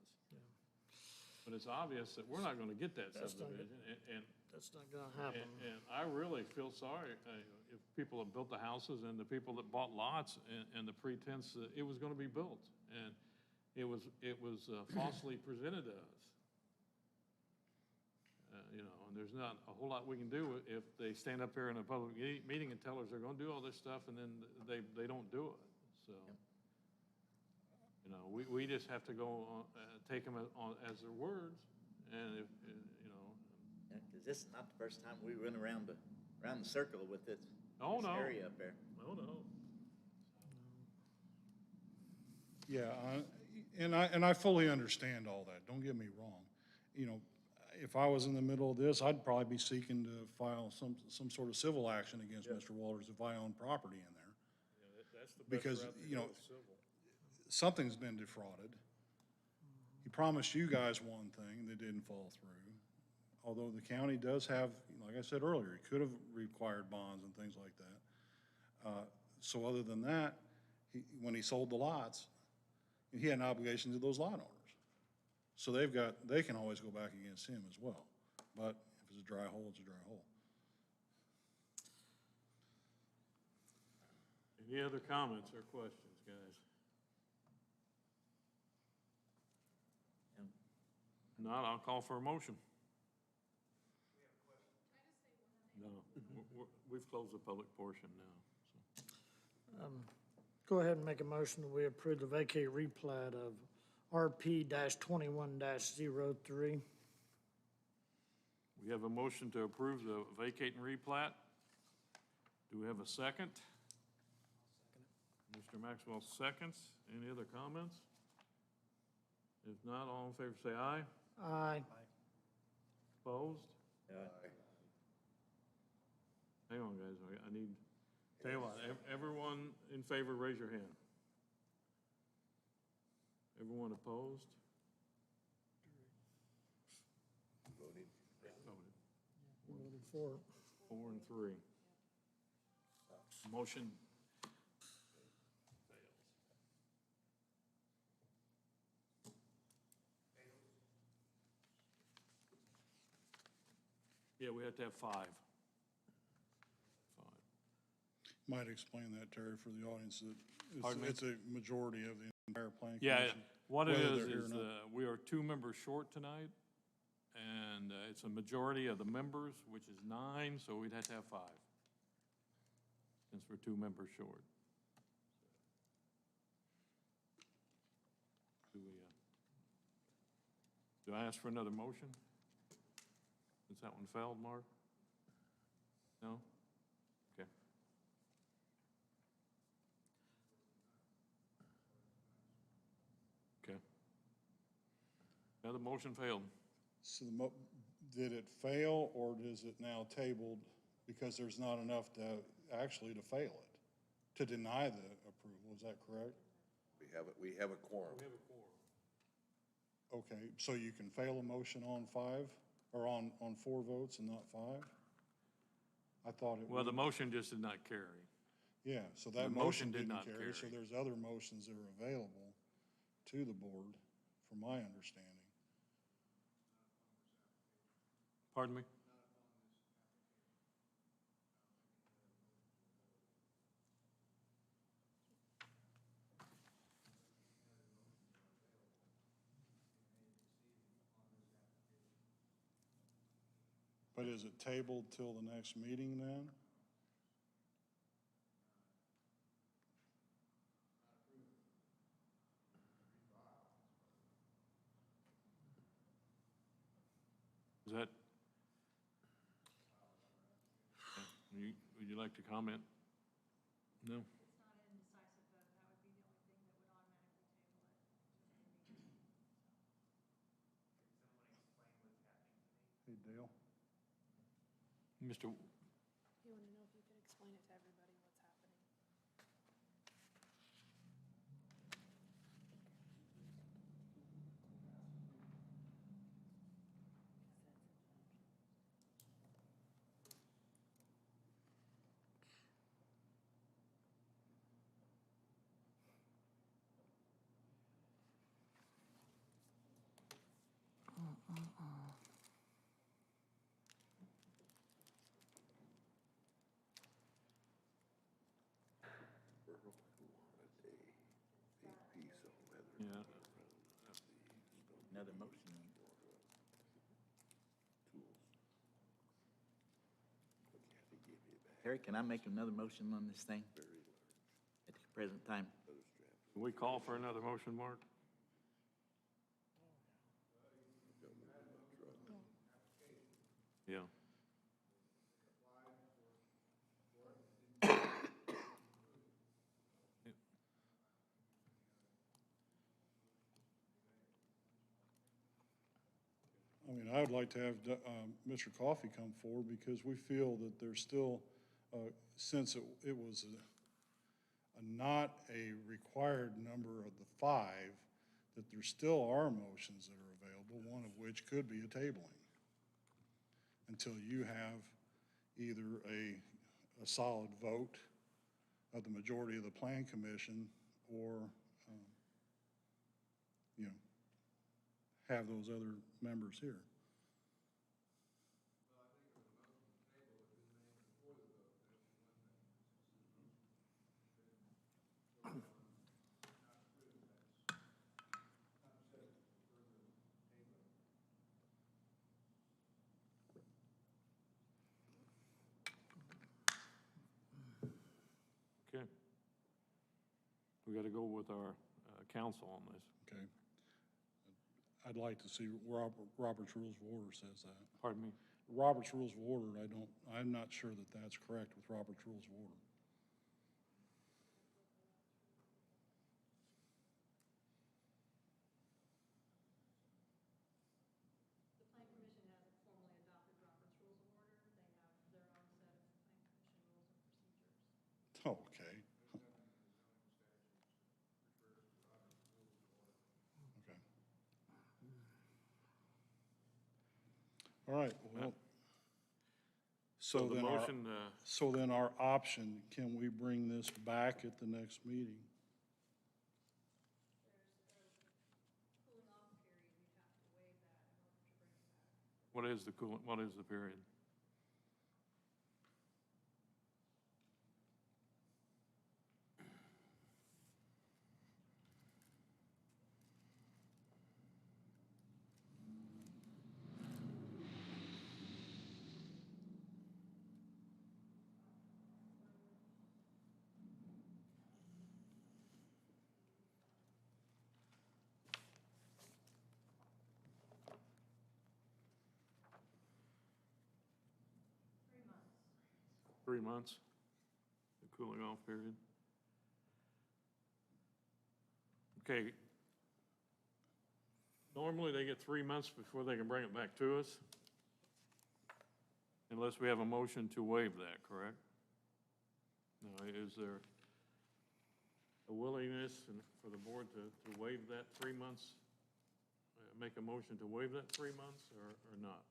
But it's obvious that we're not gonna get that That's not subdivision, and That's not gonna happen. and I really feel sorry if people have built the houses and the people that bought lots and the pretense that it was gonna be built. And it was falsely presented to us. You know, and there's not a whole lot we can do if they stand up here in a public meeting and tell us they're gonna do all this stuff and then they don't do it, so. You know, we just have to go on, take them as their words, and if, you know. Because this is not the first time we went around the circle with this, Oh, this no. area up there. Oh, no. yeah, and I fully understand all that, don't get me wrong. You know, if I was in the middle of this, I'd probably be seeking to file some sort of civil action against Mr. Walters if I own property in there. Yeah, that's the best Because, route to you go, know, is civil. Something's been defrauded. He promised you guys one thing that didn't fall through. Although the county does have, like I said earlier, it could have required bonds and things like that. So other than that, when he sold the lots, he had an obligation to those lot owners. So they can always go back against him as well. But if it's a dry hole, it's a dry hole. Any other comments or questions, guys? Not, I'll call for a motion. No, we've closed the public portion now, so. Go ahead and make a motion that we approve the vacate replat of RP-21-03. We have a motion to approve the vacate and replat. Do we have a second? Mr. Maxwell seconds. Any other comments? If not, all in favor say aye. Aye. Opposed? Hang on, guys, I need, tell you what, everyone in favor, raise your hand. Everyone opposed? Voting. Voted. Voted for. 4 and 3. Motion yeah, we have to have 5. 5. Might explain that, Terry, for the audience, that Pardon me? it's a majority of the entire planning Yeah, commission. what it whether is, they're here or not. we are 2 members short tonight, and it's a majority of the members, which is 9, so we'd have to have 5, since we're 2 members short. Do I ask for another motion? Is that one failed, Mark? No? Okay. Okay. Another motion failed. So did it fail, or is it now tabled because there's not enough to, actually to fail it? To deny the approval, is that correct? We have a quorum. Okay, so you can fail a motion on 5, or on 4 votes and not 5? I thought it Well, the would. motion just did not carry. Yeah, so the that motion motion did didn't not carry, so carry. there's other motions that are available to the board, from my understanding. Pardon me? But is it tabled till the next meeting then? Is that? Would you like to comment? No? It's not an indecisive vote, that would be the only thing that would automatically table it to the meeting. Hey, Dale? Mr. You want to know if you could explain it to everybody what's happening? Yeah. Another motion. Terry, can I make another motion on this thing? At the present time? Can we call for another motion, Mark? Yeah. I mean, I would like to have Mr. Coffey come forward, because we feel that there's still, since it was not a required number of the 5, that there still are motions that are available, one of which could be a tabling, until you have either a solid vote of the majority of the plan commission, or, you know, have those other members here. Okay. We got to go with our counsel on this. Okay. I'd like to see, Robert's Rules of Order says that. Pardon me? Robert's Rules of Order, I'm not sure that that's correct with Robert's Rules of Order. Oh, okay. Okay. All right, well, So the motion, so then our option, can we bring this back at the next meeting? what is the period? Three months, the cooling off period. Okay. Normally, they get 3 months before they can bring it back to us, unless we have a motion to waive that, correct? Now, is there a willingness for the board to waive that 3 months? Make a motion to waive that 3 months or not?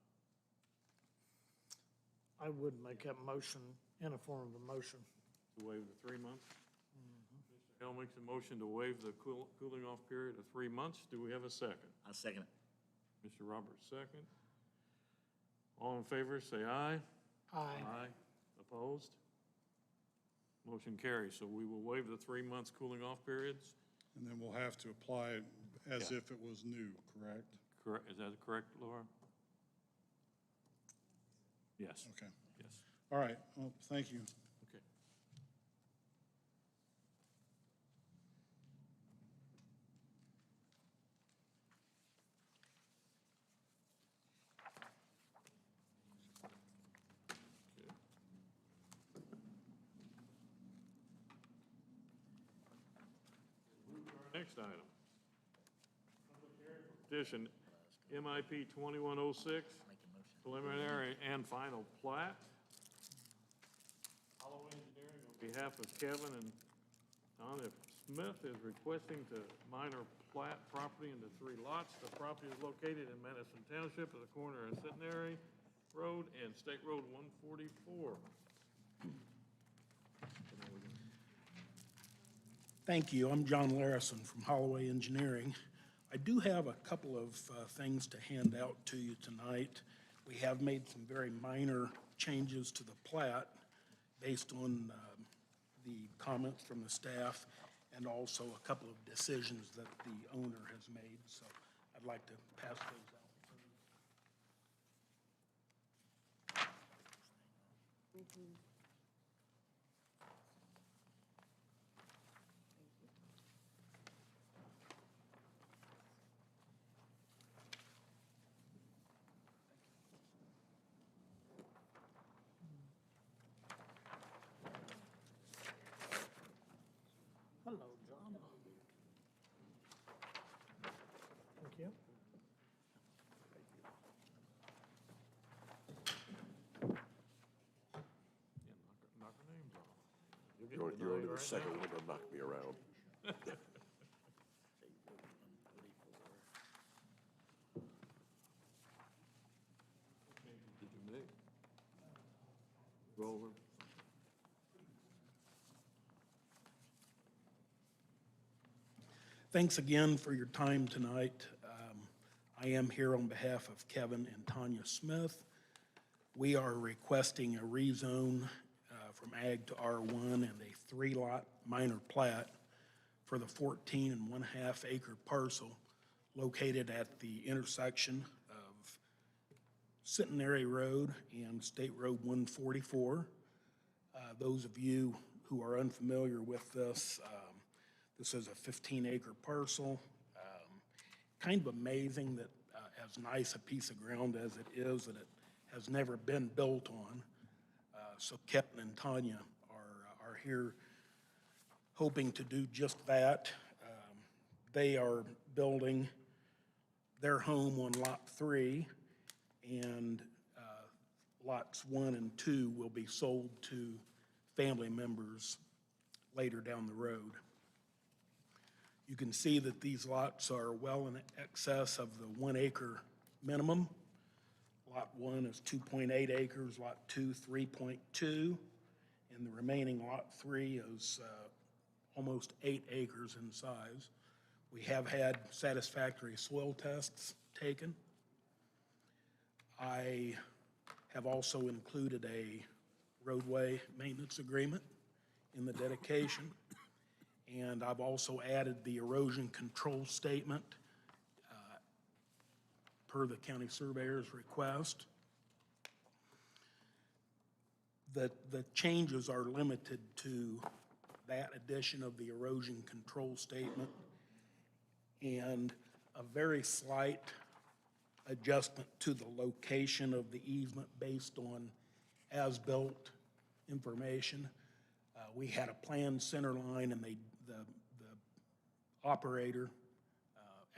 I would make that motion in a form of a motion. To waive the 3 months? Mr. Hill makes a motion to waive the cooling off period of 3 months. Do we have a second? I'll second it. Mr. Roberts, second. All in favor, say aye. Aye. Opposed? Motion carries. So we will waive the 3 months cooling off periods. And then we'll have to apply it as Yeah. if it was new, correct? Correct, is that correct, Laura? Yes. Okay. Yes, All right, well, thank you. okay. Next item. Petition MIP 2106, preliminary and final plat. Holloway Engineering, on behalf of Kevin and Donna Smith, is requesting to minor plat property into 3 lots. The property is located in Madison Township at the corner of Centenary Road and State Road 144. Thank you. I'm John Larison from Holloway Engineering. I do have a couple of things to hand out to you tonight. We have made some very minor changes to the plat based on the comments from the staff and also a couple of decisions that the owner has made. So I'd like to pass those out. Hello, John. Thank you. Yeah, knock our names off. You'll get You're denied only the right second now. one to knock me around. Did you make? Roll over. Thanks again for your time tonight. I am here on behalf of Kevin and Tanya Smith. We are requesting a rezone from Ag to R1 and a 3-lot minor plat for the 14.5 acre parcel located at the intersection of Centenary Road and State Road 144. Those of you who are unfamiliar with this, this is a 15-acre parcel. Kind of amazing that as nice a piece of ground as it is, that it has never been built on. So Kevin and Tanya are here hoping to do just that. They are building their home on Lot 3, and lots 1 and 2 will be sold to family members later down the road. You can see that these lots are well in excess of the 1 acre minimum. Lot 1 is 2.8 acres, Lot 2, 3.2, and the remaining Lot 3 is almost 8 acres in size. We have had satisfactory soil tests taken. I have also included a roadway maintenance agreement in the dedication, and I've also added the erosion control statement per the county surveyor's request. The changes are limited to that addition of the erosion control statement and a very slight adjustment to the location of the easement based on as-built information. We had a planned center line and the operator,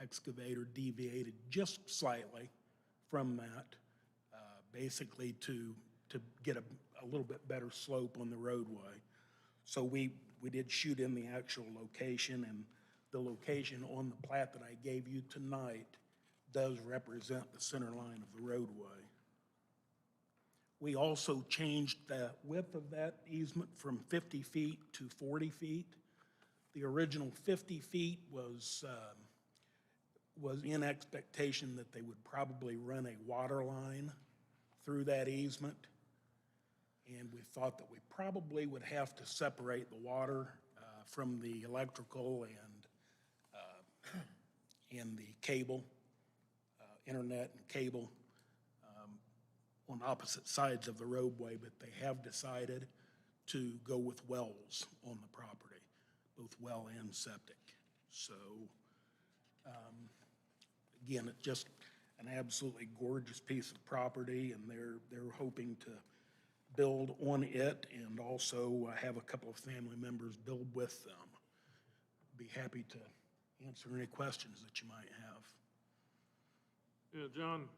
excavator deviated just slightly from that, basically to get a little bit better slope on the roadway. So we did shoot in the actual location, and the location on the plat that I gave you tonight does represent the center line of the roadway. We also changed the width of that easement from 50 feet to 40 feet. The original 50 feet was in expectation that they would probably run a water line through that easement. And we thought that we probably would have to separate the water from the electrical and the cable, internet and cable on opposite sides of the roadway, but they have decided to go with wells on the property, both well and septic. So, again, it's just an absolutely gorgeous piece of property, and they're hoping to build on it and also have a couple of family members build with them. Be happy to answer any questions that you might have. Yeah, John,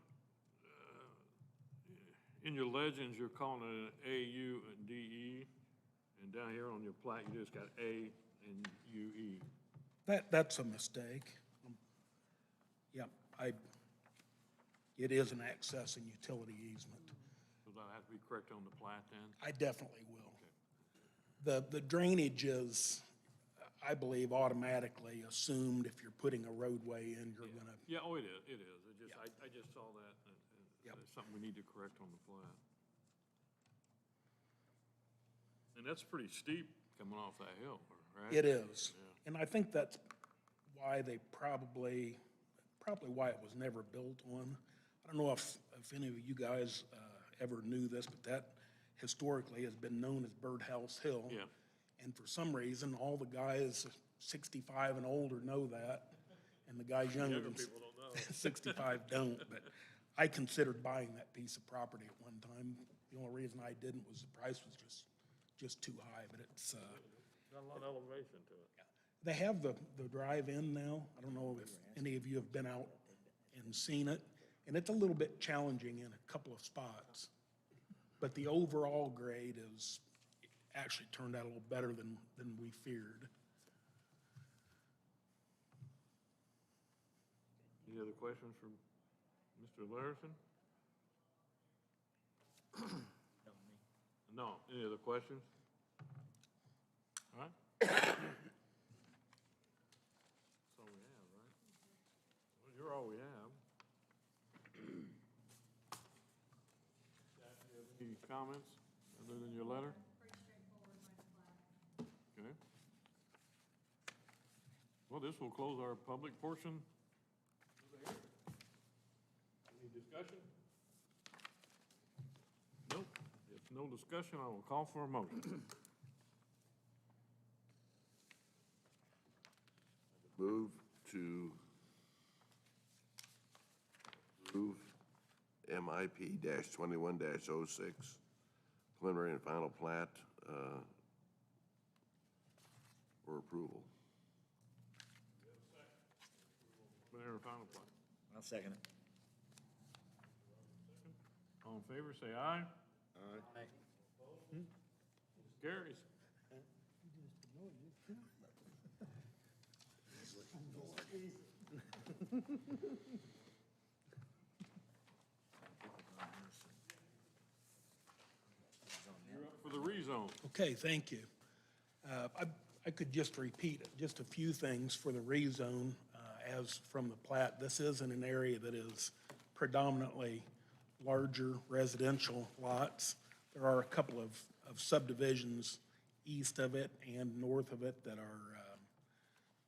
in your legends, you're calling it an AU and DE, and down here on your plat, you just got A and UE. That's a mistake. Yeah, it is an access and utility easement. So that has to be correct on the plat then? I definitely will. The drainage is, I believe, automatically assumed if you're putting a roadway in, you're gonna. Yeah, oh, it is, it is. I just saw that, and it's something we need to correct on the plat. And that's pretty steep coming off that hill, right? It is. Yeah. And I think that's why they probably why it was never built on. I don't know if any of you guys ever knew this, but that historically has been known as Birdhouse Hill. Yeah. And for some reason, all the guys 65 and older know that, and the guys younger than people don't know. 65 don't. But I considered buying that piece of property at one time. The only reason I didn't was the price was just too high, but it's. Got a lot of elevation to it. They have the drive-in now. I don't know if any of you have been out and seen it, and it's a little bit challenging in a couple of spots. But the overall grade is actually turned out a little better than we feared. Any other questions from Mr. Larison? No, any other questions? All right. That's all we have, right? Well, you're all we have. Any comments other than your letter? Okay. Well, this will close our public portion. Any discussion? Nope. If no discussion, I will call for a motion. Move to approve MIP -21-06, preliminary and final plat for approval. Preliminary and final plat. I'll second it. All in favor, say aye. Aye. Carries. You're up for the rezone. Okay, thank you. I could just repeat just a few things for the rezone. As from the plat, this is in an area that is predominantly larger residential lots. There are a couple of subdivisions east of it and north of it that are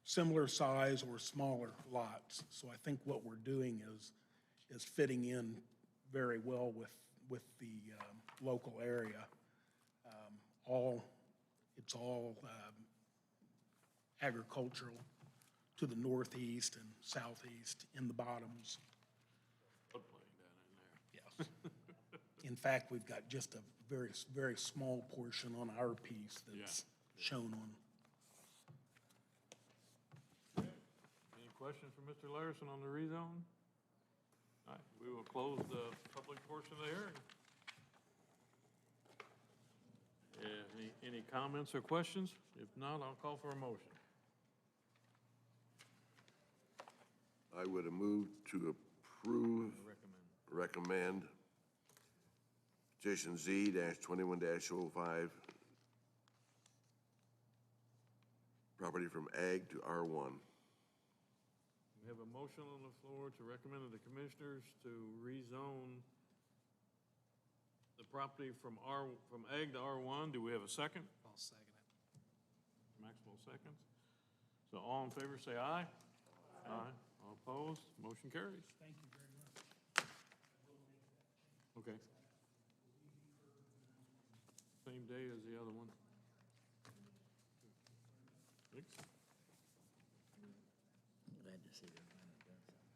similar size or smaller lots. So I think what we're doing is fitting in very well with the local area. It's all agricultural to the northeast and southeast in the bottoms. Floodplain down in there. Yes. In fact, we've got just a very, very small portion on our piece that's shown on. Any questions for Mr. Larson on the rezone? All right, we will close the public portion of the hearing. Any comments or questions? If not, I'll call for a motion. I would have moved to approve, recommend petition Z-21-05, property from ag to R1. We have a motion on the floor to recommend to the commissioners to rezone the property from ag to R1. Do we have a second? I'll second it. Maxwell seconds. So all in favor, say aye. Aye. All opposed, motion carries. Thank you very much. Okay. Same day as the other one. Thanks. Glad to see they're finally done something.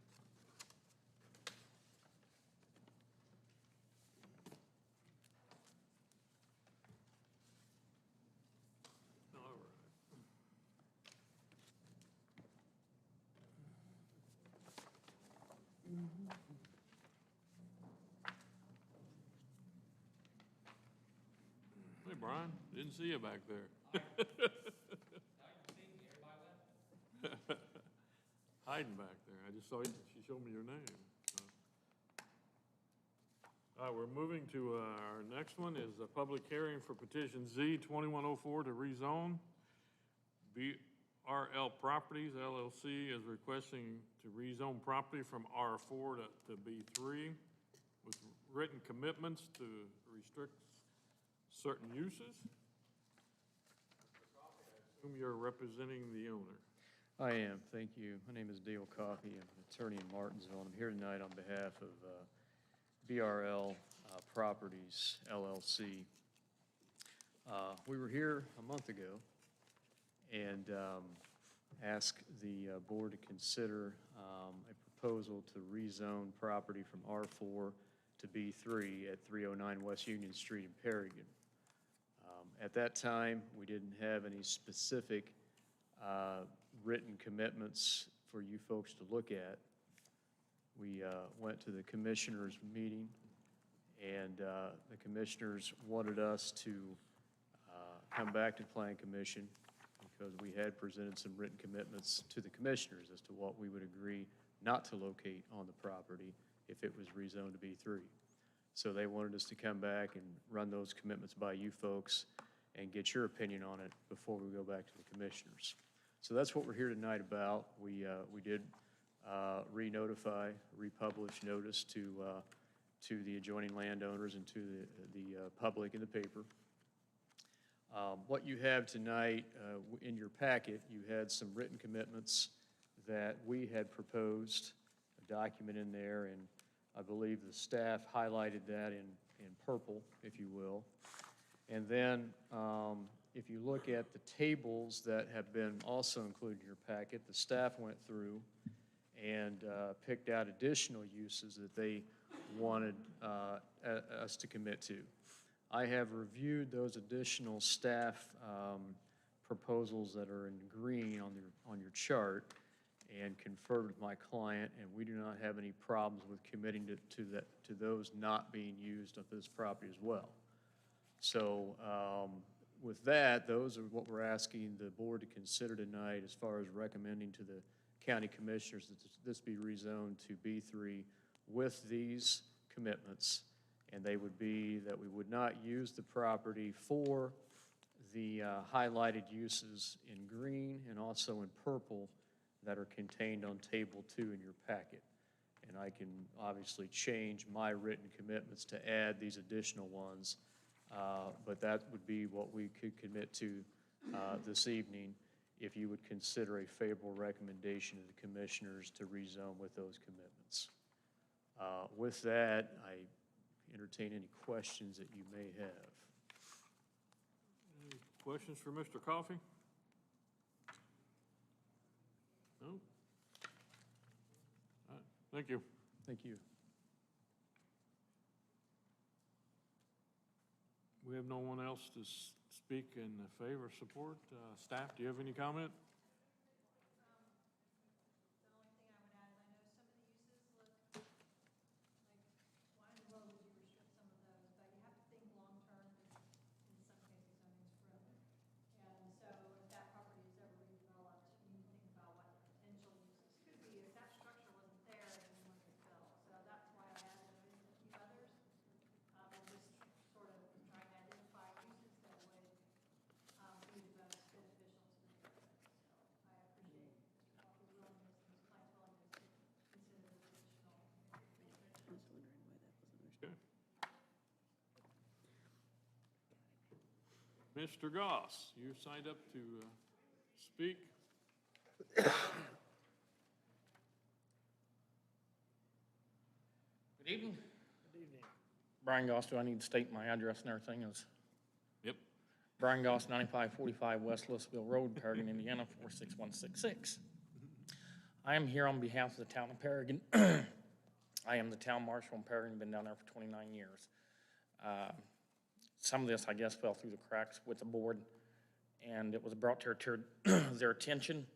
All right. Hey, Brian, didn't see you back there. Hiding back there. I just saw you, she showed me your name. So. All right, we're moving to our next one is a public hearing for petition Z-2104 to rezone. BRL Properties LLC is requesting to rezone property from R4 to B3 with written commitments to restrict certain uses. Whom you're representing the owner. I am, thank you. My name is Dale Coffey. I'm an attorney in Martinsville, and I'm here tonight on behalf of BRL Properties LLC. We were here a month ago and asked the board to consider a proposal to rezone property from R4 to B3 at 309 West Union Street in Perrigan. At that time, we didn't have any specific written commitments for you folks to look at. We went to the commissioners' meeting, and the commissioners wanted us to come back to the Plan Commission because we had presented some written commitments to the commissioners as to what we would agree not to locate on the property if it was rezoned to B3. So they wanted us to come back and run those commitments by you folks and get your opinion on it before we go back to the commissioners. So that's what we're here tonight about. We did re-notify, republish notice to the adjoining landowners and to the public in the paper. What you have tonight in your packet, you had some written commitments that we had proposed, a document in there, and I believe the staff highlighted that in purple, if you will. And then if you look at the tables that have been also included in your packet, the staff went through and picked out additional uses that they wanted us to commit to. I have reviewed those additional staff proposals that are in green on your chart and conferred with my client, and we do not have any problems with committing to those not being used on this property as well. So with that, those are what we're asking the board to consider tonight as far as recommending to the county commissioners that this be rezoned to B3 with these commitments. And they would be that we would not use the property for the highlighted uses in green and also in purple that are contained on Table 2 in your packet. And I can obviously change my written commitments to add these additional ones, but that would be what we could commit to this evening if you would consider a favorable recommendation of the commissioners to rezone with those commitments. With that, I entertain any questions that you may have. Any questions for Mr. Coffey? No? All right, thank you. Thank you. We have no one else to speak in favor, support. Staff, do you have any comment? Mr. Goss, you signed up to speak. Good evening. Good evening. Brian Goss, do I need to state my address and everything? Is Yep. Brian Goss, 9545 West Louisville Road, Paragon, Indiana, 46166. I am here on behalf of the town of Paragon. I am the town marshal in Paragon, been down there for 29 years. Some of this, I guess, fell through the cracks with the board, and it was brought to their attention,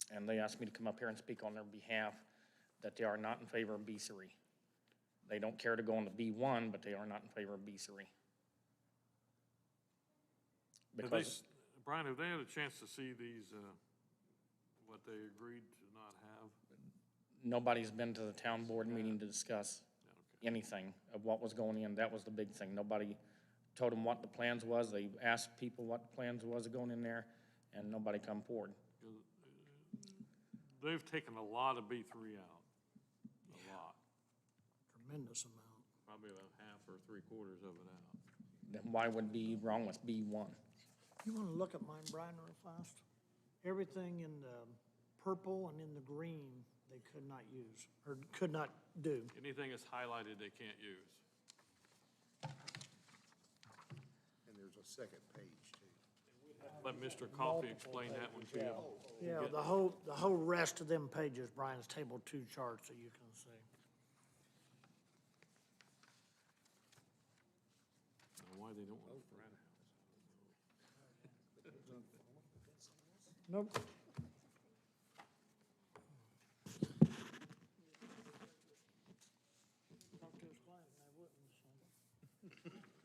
and they asked me to come up here and speak on their behalf, that they are not in favor of B3. They don't care to go on to B1, but they are not in favor of B3. Because, Brian, have they had a chance to see these, what they agreed to not have? nobody's been to the town board meeting to discuss anything of what was going in. That was the big thing. Nobody told them what the plans was. They asked people what the plans was going in there, and nobody come forward. They've taken a lot of B3 out, a lot, Tremendous amount. probably about half or 3/4 of it out. Then why would be wrong with B1? You want to look at mine, Brian, real fast? Everything in the purple and in the green, they could not use, or could not do. Anything that's highlighted, they can't use. And there's a second page, too. Let Mr. Coffey explain that one to you. Yeah, the whole rest of them pages, Brian, is table 2 charts that you can see. Now, why they don't want a frat house? Nope. Talk to his client, and I wouldn't, so. Start arguing still.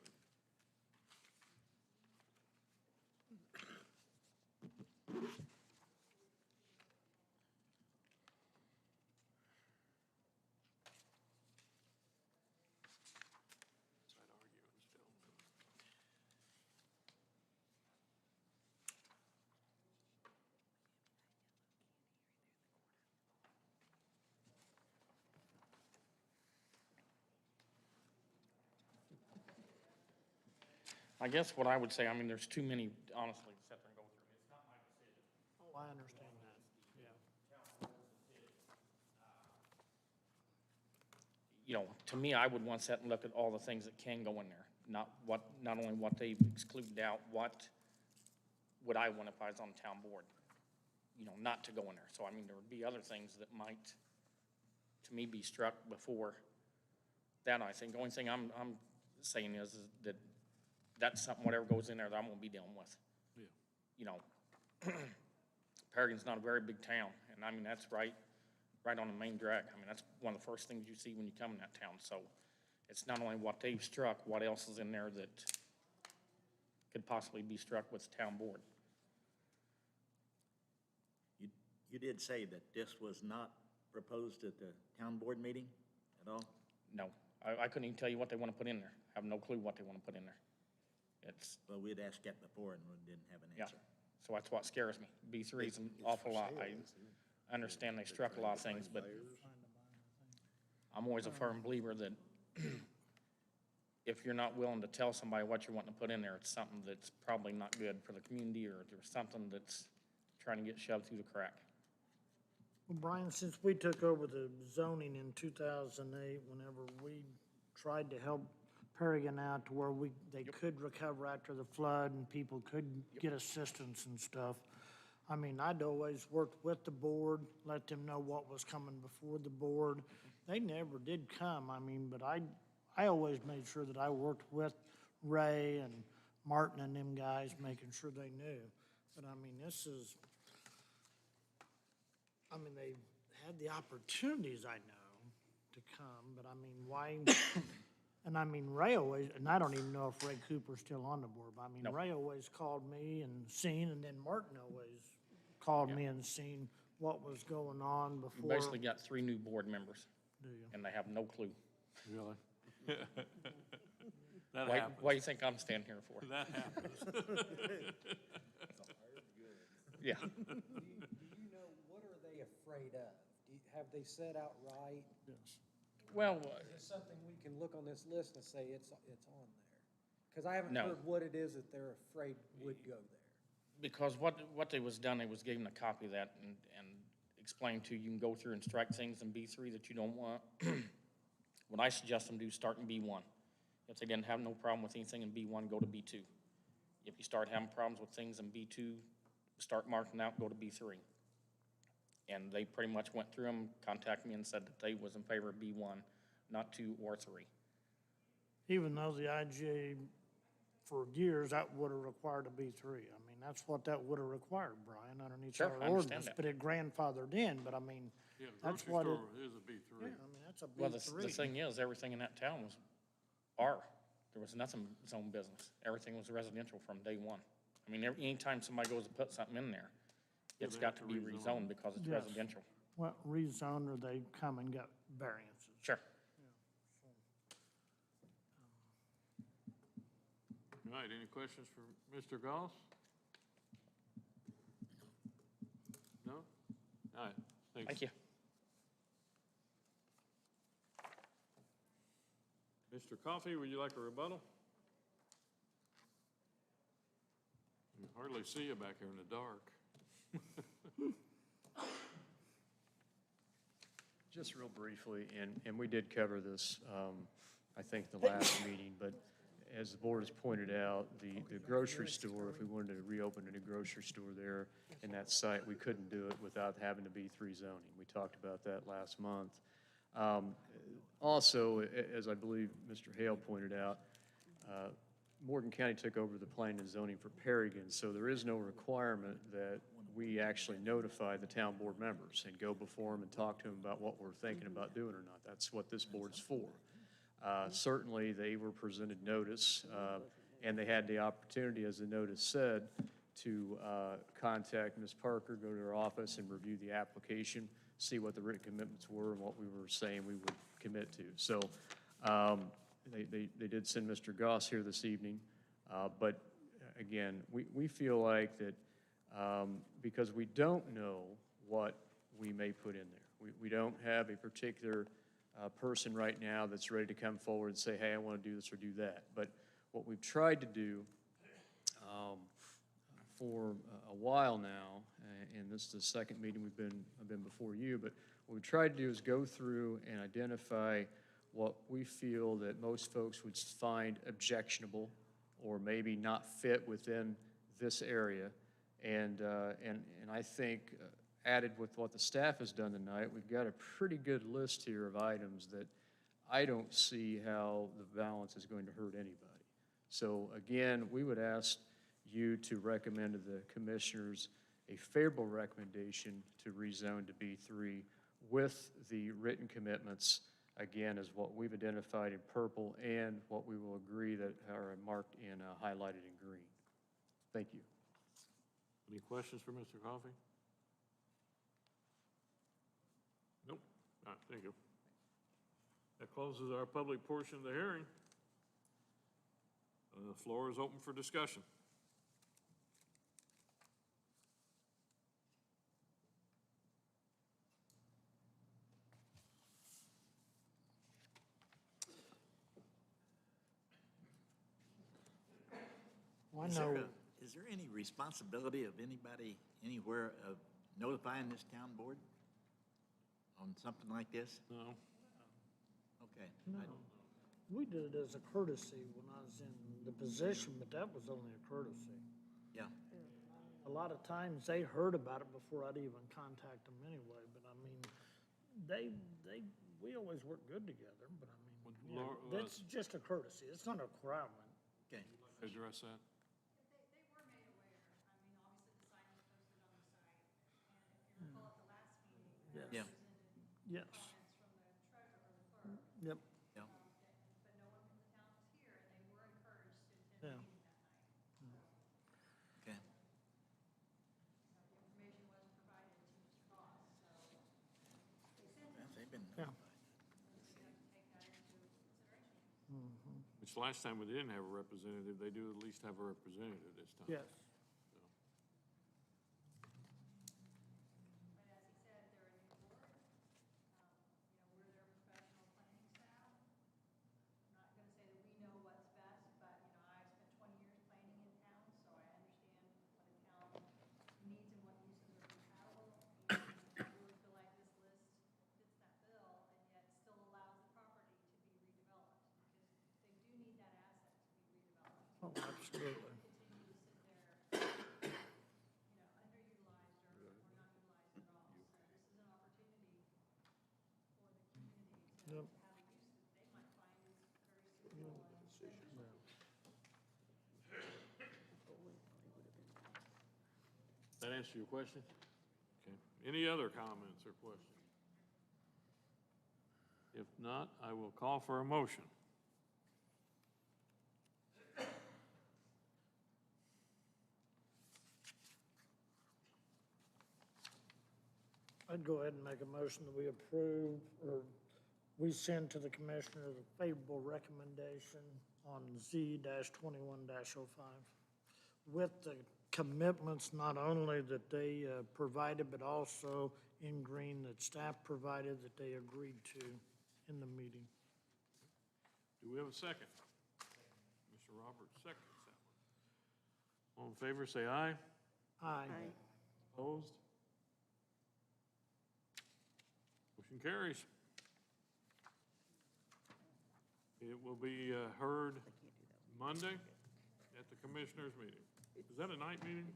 I guess what I would say, I mean, there's too many, honestly, to sit there and go through. It's not my decision. Oh, I understand that, yeah. You know, to me, I would want to sit and look at all the things that can go in there, not only what they've excluded out, what would I want if I was on the town board, you know, not to go in there. So, I mean, there would be other things that might, to me, be struck before that. I think the only thing I'm saying is that that's something, whatever goes in there, that I'm gonna be dealing with. Yeah. You know, Paragon's not a very big town, and I mean, that's right on the main drag. I mean, that's one of the first things you see when you come in that town. So it's not only what they've struck, what else is in there that could possibly be struck with the town board. You did say that this was not proposed at the town board meeting at all? No, I couldn't even tell you what they want to put in there. I have no clue what they want to put in there. It's, Well, we'd asked that before and we didn't have an yeah, answer. so that's what scares me. B3 is an awful lot. I understand they struck a lot of things, but I'm always a firm believer that if you're not willing to tell somebody what you're wanting to put in there, it's something that's probably not good for the community, or there's something that's trying to get shoved through the crack. Well, Brian, since we took over the zoning in 2008, whenever we tried to help Perrigan out to where they could recover after the flood and people could get assistance and stuff, I mean, I'd always worked with the board, let them know what was coming before the board. They never did come, I mean, but I always made sure that I worked with Ray and Martin and them guys, making sure they knew. But I mean, they had the opportunities, I know, to come, but I mean, why? And I mean, Ray always, and I don't even know if Ray Cooper's still on the board, but I mean, No. Ray always called me and seen, and then Martin always called me and seen what was going on You before. basically got 3 new board members, Do you? and they have no clue. Really? That Why happens. do you think I'm standing here for? That happens. Yeah. Do you know, what are they afraid of? Have they said outright, Well, is this something we can look on this list and say it's on there? Because I haven't No. heard what it is that they're afraid would go there. because what they was done, they was given a copy of that and explained to you, you can go through and strike things in B3 that you don't want. What I suggest them do is start in B1. If they didn't have no problem with anything in B1, go to B2. If you start having problems with things in B2, start marking out, go to B3. And they pretty much went through them, contacted me and said that they was in favor of B1, not 2 or 3. Even though the IGA, for years, that would have required a B3. I mean, that's what that would have required, Brian, underneath Sure, our I understand ordinance. that. But it grandfathered in, but I mean, Yeah, the that's grocery what it, store is a yeah, B3. I mean, that's a Well, B3. the thing is, everything in that town was R. There was nothing zone business. Everything was residential from day one. I mean, anytime somebody goes to put something in there, it's they got have to to be rezone. rezoned because it's Yes. residential. Well, rezone, or they come and got variances. Sure. All right, any questions for Mr. Goss? No? All right, thanks. Thank you. Mr. Coffey, would you like a rebuttal? I can hardly see you back here in the dark. Just real briefly, and we did cover this, I think, the last meeting, but as the board has pointed out, the grocery store, if we wanted to reopen a new grocery store there in that site, we couldn't do it without having to B3 zoning. We talked about that last month. Also, as I believe Mr. Hale pointed out, Morgan County took over the planning and zoning for Perrigan, so there is no requirement that we actually notify the town board members and go before them and talk to them about what we're thinking about doing or not. That's what this board's for. Certainly, they were presented notice, and they had the opportunity, as the notice said, to contact Ms. Parker, go to her office and review the application, see what the written commitments were and what we were saying we would commit to. So they did send Mr. Goss here this evening, but again, we feel like that because we don't know what we may put in there. We don't have a particular person right now that's ready to come forward and say, hey, I want to do this or do that. But what we've tried to do for a while now, and this is the second meeting I've been before you, but what we tried to do is go through and identify what we feel that most folks would find objectionable or maybe not fit within this area. And I think added with what the staff has done tonight, we've got a pretty good list here of items that I don't see how the balance is going to hurt anybody. So again, we would ask you to recommend to the commissioners a favorable recommendation to rezone to B3 with the written commitments, again, as what we've identified in purple and what we will agree that are marked in highlighted in green. Thank you. Any questions for Mr. Coffey? Thank you. That closes our public portion of the hearing. The floor is open for discussion. Well, I Is know, there is there any responsibility of anybody anywhere of notifying this town board on something like this? No? Okay. no, we did it as a courtesy when I was in the position, but that was only a courtesy. Yeah. A lot of times they heard about it before I'd even contact them anyway, but I mean, we always work good together, but I mean, yeah, Laura, that's just a courtesy. It's not a requirement. Okay. Address that. They were made aware. I mean, obviously, the sign was posted on the site. And if you recall at the last meeting, Yes. Yeah. Yes. comments from the treasurer or the clerk, Yep. Yeah. but no one from the town was here, and they were encouraged to attend the Yeah. meeting that night. Okay. The information wasn't provided to Mr. Voss, so they sent it. Well, they've been Yeah. notified. We have to take that into consideration. Which last time we didn't have a representative, they do at least have a representative this time. Yes. But as he said, they're a new board. We're their professional planning staff. I'm not gonna say that we know what's best, but, I spent 20 years planning in town, so I understand what a town needs and what uses are compatible. And I really feel like this list fits that bill, and yet still allows the property to be redeveloped, because they do need that asset to be redeveloped. Oh, absolutely. Continue to sit there, underutilized or not utilized at all. So this is an opportunity for the community to Yep. have a use that they might find is very suitable and beneficial. That answer your question? Okay. Any other comments or questions? If not, I will call for a motion. I'd go ahead and make a motion that we approve, or we send to the commissioners a favorable recommendation on Z-21-05 with the commitments not only that they provided, but also in green that staff provided that they agreed to in the meeting. Do we have a second? Mr. Roberts seconds that one. All in favor, say aye. Aye. Opposed? Motion carries. It will be heard Monday at the commissioners' meeting. Is that a night meeting?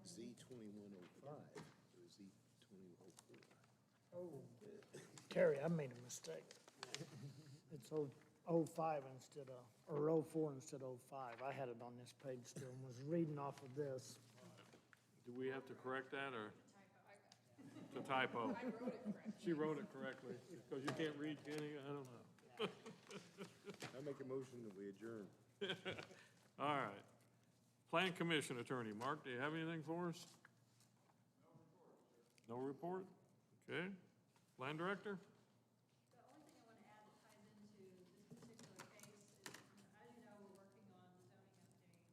Z-2105 or Z-2104? Terry, I made a mistake. It's 05 instead of, or 04 instead of 05. I had it on this page still and was reading off of this. Do we have to correct that, or? It's a typo. I wrote it correctly. She wrote it correctly, because you can't read, Kenny, I don't know. I make a motion that we adjourn. All right. Plan Commission Attorney, Mark, do you have anything for us? No report, sir. No report? Okay. Plan Director? The only thing I want to add that ties into this particular case is, as you know, we're working on the zoning update,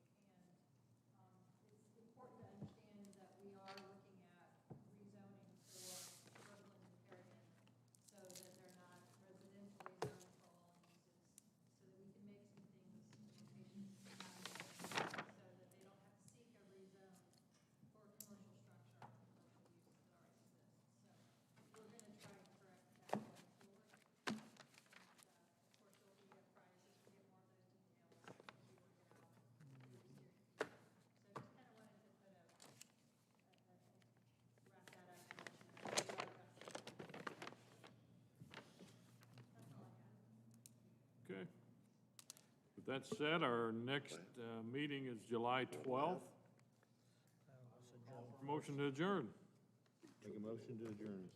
and it's important to understand that we are looking at rezoning for Brooklyn and Perrigan so that they're not residentially zoned for all uses, so that we can make some things, locations happen, so that they don't have to seek a rezone for a commercial structure, commercial uses that already exist. So we're going to try to correct that going forward. And, of course, there'll be apprised as we get more of those details as we work it out with the series. So just kind of wanted to put wrap that up and mention that we are addressing that. That's all I have. Okay. With that said, our next meeting is July 12th. Motion to adjourn. Make a motion to adjourn.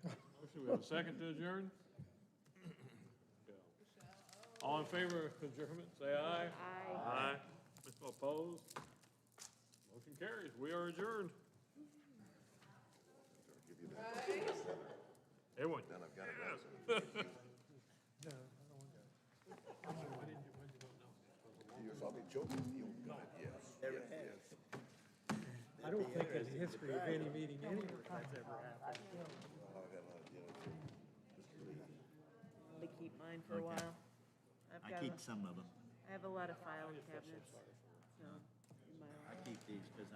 Motion, we have a second to adjourn? All in favor of adjournment, say aye. Aye. Aye. Opposed? Motion carries. We are adjourned. Everyone, Then I've got it. You saw me joking, you good, yes, yes, yes. I don't think in the history of any meeting anywhere that's ever happened. Oh, I've had a lot of dealings with Mr. Lee. Let me keep mine for a Okay. while. I keep some of them. I have a lot of filing cabinets, so, in my office. I keep these because